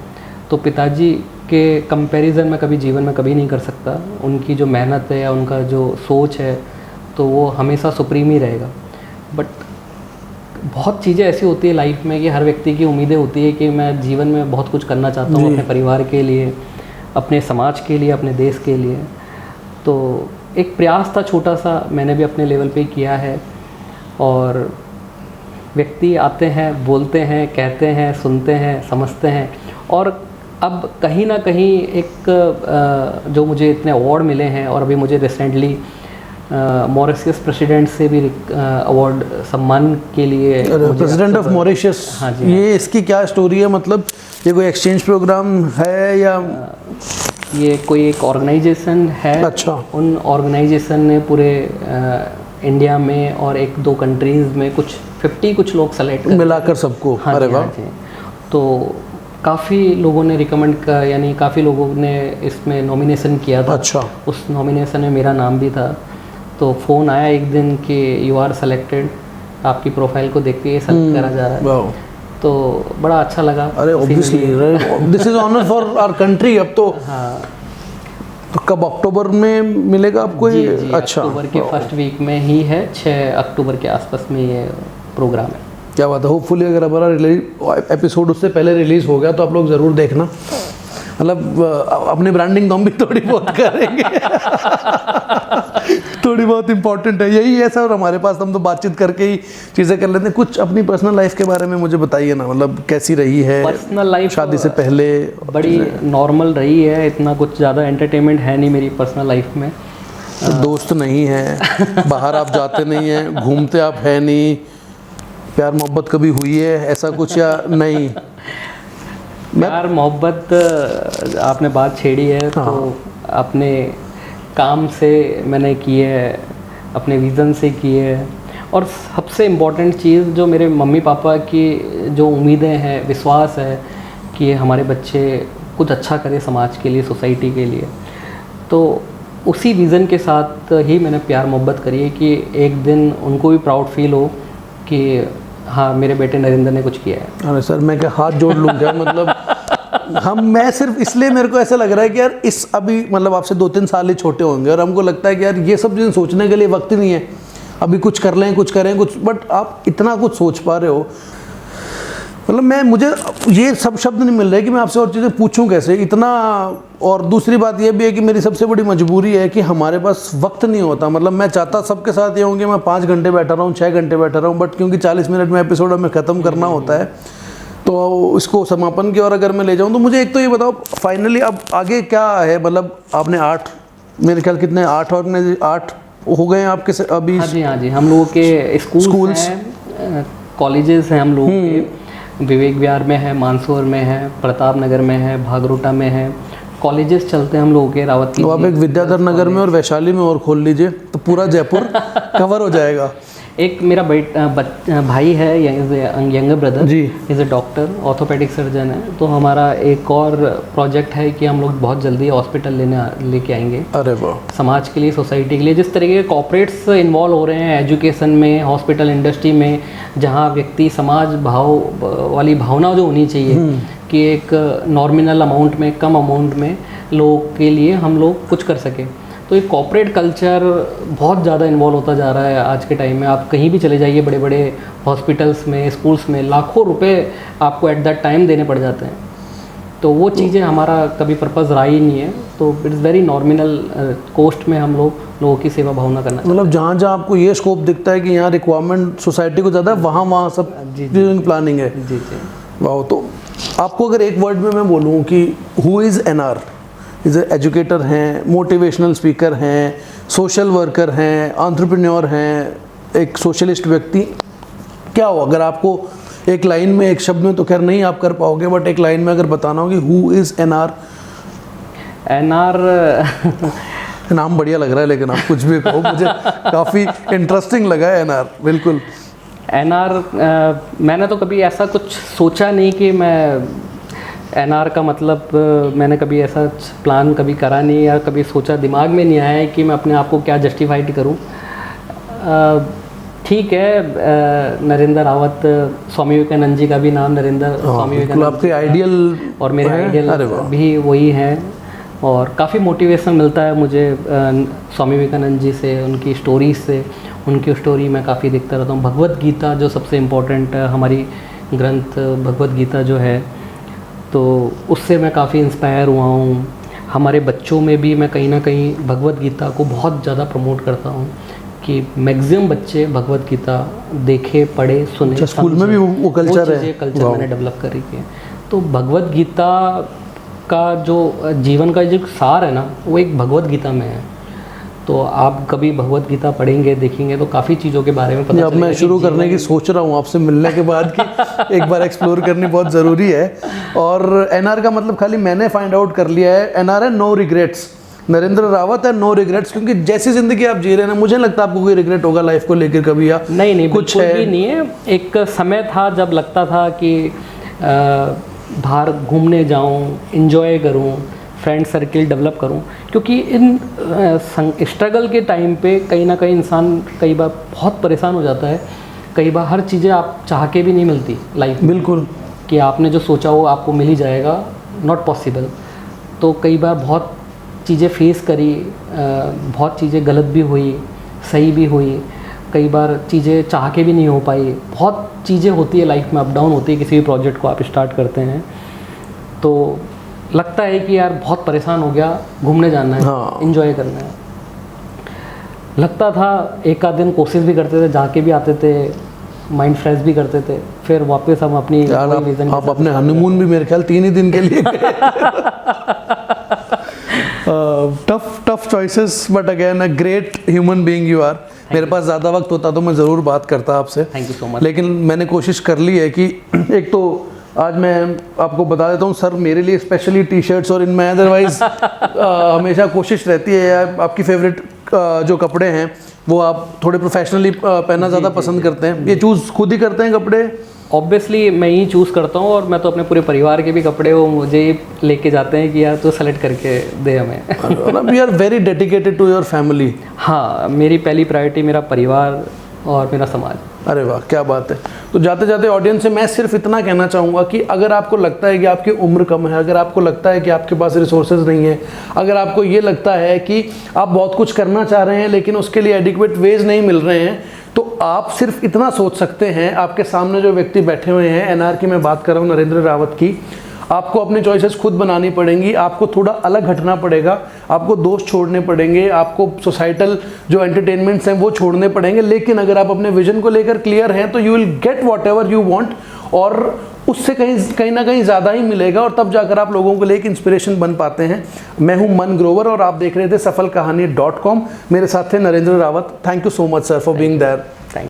तो पिताजी के कंपैरिजन में कभी जीवन में कभी नहीं कर सकता। उनकी जो मेहनत है या उनका जो सोच है तो वो हमेशा सुप्रीम ही रहेगा। बट बहुत चीज़ें ऐसी होती है लाइफ में कि हर व्यक्ति की उम्मीदें होती है कि मैं जीवन में बहुत कुछ करना चाहता हूँ, अपने परिवार के लिए, अपने समाज के लिए, अपने देश के लिए। तो एक प्रयास था छोटा सा, मैंने भी अपने लेवल पे किया है। और व्यक्ति आते हैं, बोलते हैं, कहते हैं, सुनते हैं, समझते हैं। और अब कहीं ना कहीं एक जो मुझे इतने अवार्ड मिले हैं, और अभी मुझे रिसेंटली मॉरिशस प्रेसिडेंट से भी अवार्ड सम्मान के लिए, प्रेसिडेंट ऑफ मॉरिशस, हाँ जी, ये इसकी क्या स्टोरी है? मतलब ये कोई एक्सचेंज प्रोग्राम है या ये कोई एक ऑर्गेनाइजेशन है? अच्छा। उन ऑर्गेनाइजेशन ने पूरे इंडिया में और 1-2 कंट्रीज़ में कुछ 50 कुछ लोग सेलेक्ट मिलाकर सबको? हाँ अरे जी, वाह। हाँ जी। तो काफ़ी लोगों ने रिकमेंड का, यानी काफ़ी लोगों ने इसमें नॉमिनेशन किया था। अच्छा। उस नॉमिनेशन में मेरा नाम भी था। तो फ़ोन आया एक दिन कि यू आर सेलेक्टेड, आपकी प्रोफाइल को देख के सेलेक्ट करा जा रहा है। वाह। तो बड़ा अच्छा लगा। अरे obviously this is honour for our country. अब तो हाँ, तो कब अक्टूबर में मिलेगा आपको? जी, जी, अच्छा, अक्टूबर के फर्स्ट वीक में ही है, 6 अक्टूबर के आसपास में ये प्रोग्राम है। क्या बात है। होपफुली अगर हमारा एपिसोड उससे पहले रिलीज हो गया तो आप लोग ज़रूर देखना। मतलब अपनी ब्रांडिंग तो हम भी थोड़ी बहुत करेंगे। थोड़ी बहुत इंपॉर्टेंट है, यही है सर हमारे पास। हम तो बातचीत करके ही चीज़ें कर लेते हैं। कुछ अपनी पर्सनल लाइफ के बारे में मुझे बताइए ना, मतलब कैसी रही है पर्सनल लाइफ? शादी से पहले बड़ी नॉर्मल रही है, इतना कुछ ज़्यादा एंटरटेनमेंट है नहीं मेरी पर्सनल लाइफ में। तो दोस्त नहीं है, बाहर आप जाते नहीं हैं, घूमते आप है नहीं, प्यार मोहब्बत कभी हुई है ऐसा कुछ या नहीं? प्यार मोहब्बत आपने बात छेड़ी है। हाँ। तो अपने काम से मैंने की है, अपने विज़न से की है। और सबसे इम्पोर्टेंट चीज़ जो मेरे मम्मी पापा की जो उम्मीदें हैं, विश्वास है कि हमारे बच्चे कुछ अच्छा करें समाज के लिए, सोसाइटी के लिए, तो उसी विज़न के साथ ही मैंने प्यार मोहब्बत करी है कि एक दिन उनको भी प्राउड फील हो कि हाँ, मेरे बेटे नरेंद्र ने कुछ किया है। अरे सर मैं क्या हाथ जोड़ लूँ क्या? मतलब मैं सिर्फ इसलिए, मेरे को ऐसा लग रहा है कि यार इस अभी मतलब आपसे 2-3 साल ही छोटे होंगे और हमको लगता है कि यार ये सब चीज़ें सोचने के लिए वक्त ही नहीं है, अभी कुछ कर लें, कुछ करें, कुछ। बट आप इतना कुछ सोच पा रहे हो, मतलब मुझे ये सब शब्द नहीं मिल रहे कि मैं आपसे और चीज़ें पूछूं कैसे इतना। और दूसरी बात ये भी है कि मेरी सबसे बड़ी मजबूरी है कि हमारे पास वक्त नहीं होता। मतलब मैं चाहता सबके साथ ये हूँ कि मैं 5 घंटे बैठा रहा हूँ, 6 घंटे बैठा रहा हूँ, बट क्योंकि 40 मिनट में एपिसोड हमें ख़त्म करना होता है, तो इसको समापन की ओर अगर मैं ले जाऊँ तो मुझे एक तो ये बताओ फाइनली अब आगे क्या है? मतलब आपने 8, मेरे ख्याल कितने 8 हो गए हैं आपके अभी? हाँ जी, हाँ जी। हम लोगों के स्कूल्स हैं, कॉलेजेस हैं हम लोगों के। विवेक विहार में है, मानसूर में है, प्रताप नगर में है, भागरोटा में है। कॉलेजेस चलते हैं हम लोगों के रावत की। तो आप एक विद्याधर नगर में और वैशाली में और खोल लीजिए तो पूरा जयपुर कवर हो जाएगा। एक मेरा भाई है, यंगर ब्रदर जी, is a doctor, orthopaedic surgeon है। तो हमारा एक और प्रोजेक्ट है कि हम लोग बहुत जल्दी हॉस्पिटल लेके आएंगे। अरे वाह। समाज के लिए, सोसाइटी के लिए। जिस तरीके के कॉर्पोरेट्स इन्वॉल्व हो रहे हैं एजुकेशन में, हॉस्पिटल इंडस्ट्री में, जहाँ व्यक्ति समाज भाव वाली भावना जो होनी चाहिए कि एक नॉमिनल अमाउंट में, कम अमाउंट में लोगों के लिए हम लोग कुछ कर सकें, तो एक कॉर्पोरेट कल्चर बहुत ज़्यादा इन्वॉल्व होता जा रहा है आज के टाइम में। आप कहीं भी चले जाइए, बड़े बड़े हॉस्पिटल्स में, स्कूल्स में लाखों रुपए आपको एट दैट टाइम देने पड़ जाते हैं। तो वो चीज़ें हमारा कभी पर्पज़ रहा ही नहीं है। तो इट्स वेरी नॉमिनल कॉस्ट में हम लोगों की सेवा भावना करना। मतलब जहाँ जहाँ आपको ये स्कोप दिखता है कि यहाँ रिक्वायरमेंट सोसाइटी को ज़्यादा है, वहाँ सब चीज़ों की प्लानिंग है। जी जी। वाह। तो आपको अगर एक वर्ड में मैं बोलूँ कि who is NR? Is educator हैं, मोटिवेशनल स्पीकर हैं, सोशल वर्कर हैं, एंटरप्रेन्योर हैं, एक सोशलिस्ट व्यक्ति, क्या हो? अगर आपको एक लाइन में, एक शब्द में तो खैर नहीं आप कर पाओगे, बट एक लाइन में अगर बताना हो कि हु इज़ एनआर? एनआर नाम बढ़िया लग रहा है, लेकिन आप कुछ भी कहो, मुझे काफ़ी इंटरेस्टिंग लगा है एनआर। बिल्कुल एनआर, मैंने तो कभी ऐसा कुछ सोचा नहीं कि मैं एनआर का मतलब, मैंने कभी ऐसा प्लान कभी करा नहीं, या कभी सोचा, दिमाग में नहीं आया है कि मैं अपने आप को क्या जस्टिफाइड करूं। ठीक है, नरेंद्र रावत, स्वामी विवेकानंद जी का भी नाम नरेंद्र स्वामी विवेकानंद, आपके आइडियल और मेरे आइडियल भी वही हैं। और काफ़ी मोटिवेशन मिलता है मुझे स्वामी विवेकानंद जी से, उनकी स्टोरीज से। उनकी स्टोरी मैं काफ़ी देखता रहता हूँ। भगवत गीता जो सबसे इम्पोर्टेंट हमारी ग्रंथ भगवत गीता जो है, तो उससे मैं काफ़ी इंस्पायर हुआ हूँ। हमारे बच्चों में भी मैं कहीं ना कहीं भगवत गीता को बहुत ज़्यादा प्रमोट करता हूँ कि मैक्सिमम बच्चे भगवत गीता देखे, पढ़े, सुने। अच्छा, स्कूल में भी वो कल्चर है? कल्चर मैंने डेवलप करी है। तो भगवत गीता का जो जीवन का जो सार है ना, वो एक भगवत गीता में है। तो आप कभी भगवत गीता पढ़ेंगे, देखेंगे तो काफ़ी चीज़ों के बारे में पता अब मैं शुरू करने की सोच रहा हूँ आपसे मिलने के बाद कि एक बार एक्सप्लोर करनी बहुत ज़रूरी है। और एनआर का मतलब खाली मैंने फाइंड आउट कर लिया है, एनआर है नो रिग्रेट्स। नरेंद्र रावत है नो रिग्रेट्स, क्योंकि जैसी ज़िंदगी आप जी रहे हैं ना, मुझे लगता है आपको कोई रिग्रेट होगा लाइफ को लेकर कभी, या नहीं कुछ बिल्कुल है? भी नहीं है। एक समय था जब लगता था कि बाहर घूमने जाऊं, एंजॉय करूं, फ्रेंड सर्किल डेवलप करूं, क्योंकि इन स्ट्रगल के टाइम पे कहीं ना कहीं इंसान कई बार बहुत परेशान हो जाता है। कई बार हर चीज़ें आप चाह के भी नहीं मिलती लाइफ में, बिल्कुल, कि आपने जो सोचा वो आपको मिल ही जाएगा, नॉट पॉसिबल। तो कई बार बहुत चीज़ें फेस करी, बहुत चीज़ें गलत भी हुई, सही भी हुई, कई बार चीज़ें चाह के भी नहीं हो पाई। बहुत चीज़ें होती है लाइफ में, अप डाउन होती है। किसी भी प्रोजेक्ट को आप स्टार्ट करते हैं तो लगता है कि यार बहुत परेशान हो गया, घूमने जाना है, हाँ। एंजॉय करना है। लगता था एक आध दिन कोशिश भी करते थे, जाके भी आते थे, माइंड फ्रेश भी करते थे, फिर वापस हम अपनी आप अपने हनीमून भी मेरे ख्याल 3 ही दिन के लिए tough choices, but again a great human being you are. मेरे पास ज़्यादा वक्त होता तो मैं ज़रूर बात करता आपसे। Thank you so much. लेकिन मैंने कोशिश कर ली है कि एक तो आज मैं आपको बता देता हूँ सर, मेरे लिए स्पेशली टी शर्ट्स और इनमें अदरवाइज हमेशा कोशिश रहती है यार, आपकी फेवरेट जो कपड़े हैं वो आप थोड़े प्रोफेशनली पहनना ज़्यादा पसंद करते हैं। ये चूज़ खुद ही करते हैं कपड़े? ऑब्वियसली मैं ही चूज़ करता हूँ, और मैं तो अपने पूरे परिवार के भी कपड़े वो मुझे ही लेके जाते हैं कि यार तो सेलेक्ट करके दे हमें। We are very dedicated to your family. हाँ, मेरी पहली प्रायोरिटी मेरा परिवार और मेरा समाज। अरे वाह, क्या बात है। तो जाते जाते ऑडियंस से मैं सिर्फ इतना कहना चाहूँगा कि अगर आपको लगता है कि आपकी उम्र कम है, अगर आपको लगता है कि आपके पास रिसोर्सेज नहीं है, अगर आपको ये लगता है कि आप बहुत कुछ करना चाह रहे हैं लेकिन उसके लिए एडिक्वेट वेज नहीं मिल रहे हैं, तो आप सिर्फ इतना सोच सकते हैं, आपके सामने जो व्यक्ति बैठे हुए हैं, एनआर की मैं बात कर रहा हूँ, नरेंद्र रावत की, आपको अपनी चॉइसेस खुद बनानी पड़ेंगी, आपको थोड़ा अलग हटना पड़ेगा, आपको दोस्त छोड़ने पड़ेंगे, आपको सोसाइटल जो एंटरटेनमेंट्स हैं वो छोड़ने पड़ेंगे। लेकिन अगर आप अपने विजन को लेकर क्लियर हैं तो you will get what ever you want, और उससे कहीं ना कहीं ज़्यादा ही मिलेगा, और तब जाकर आप लोगों को लेकर इंस्पिरेशन बन पाते हैं। मैं हूं मन ग्रोवर और आप देख रहे थे सफलकहानी.com। मेरे साथ थे Narendra Rawat. Thank you so much sir for being there.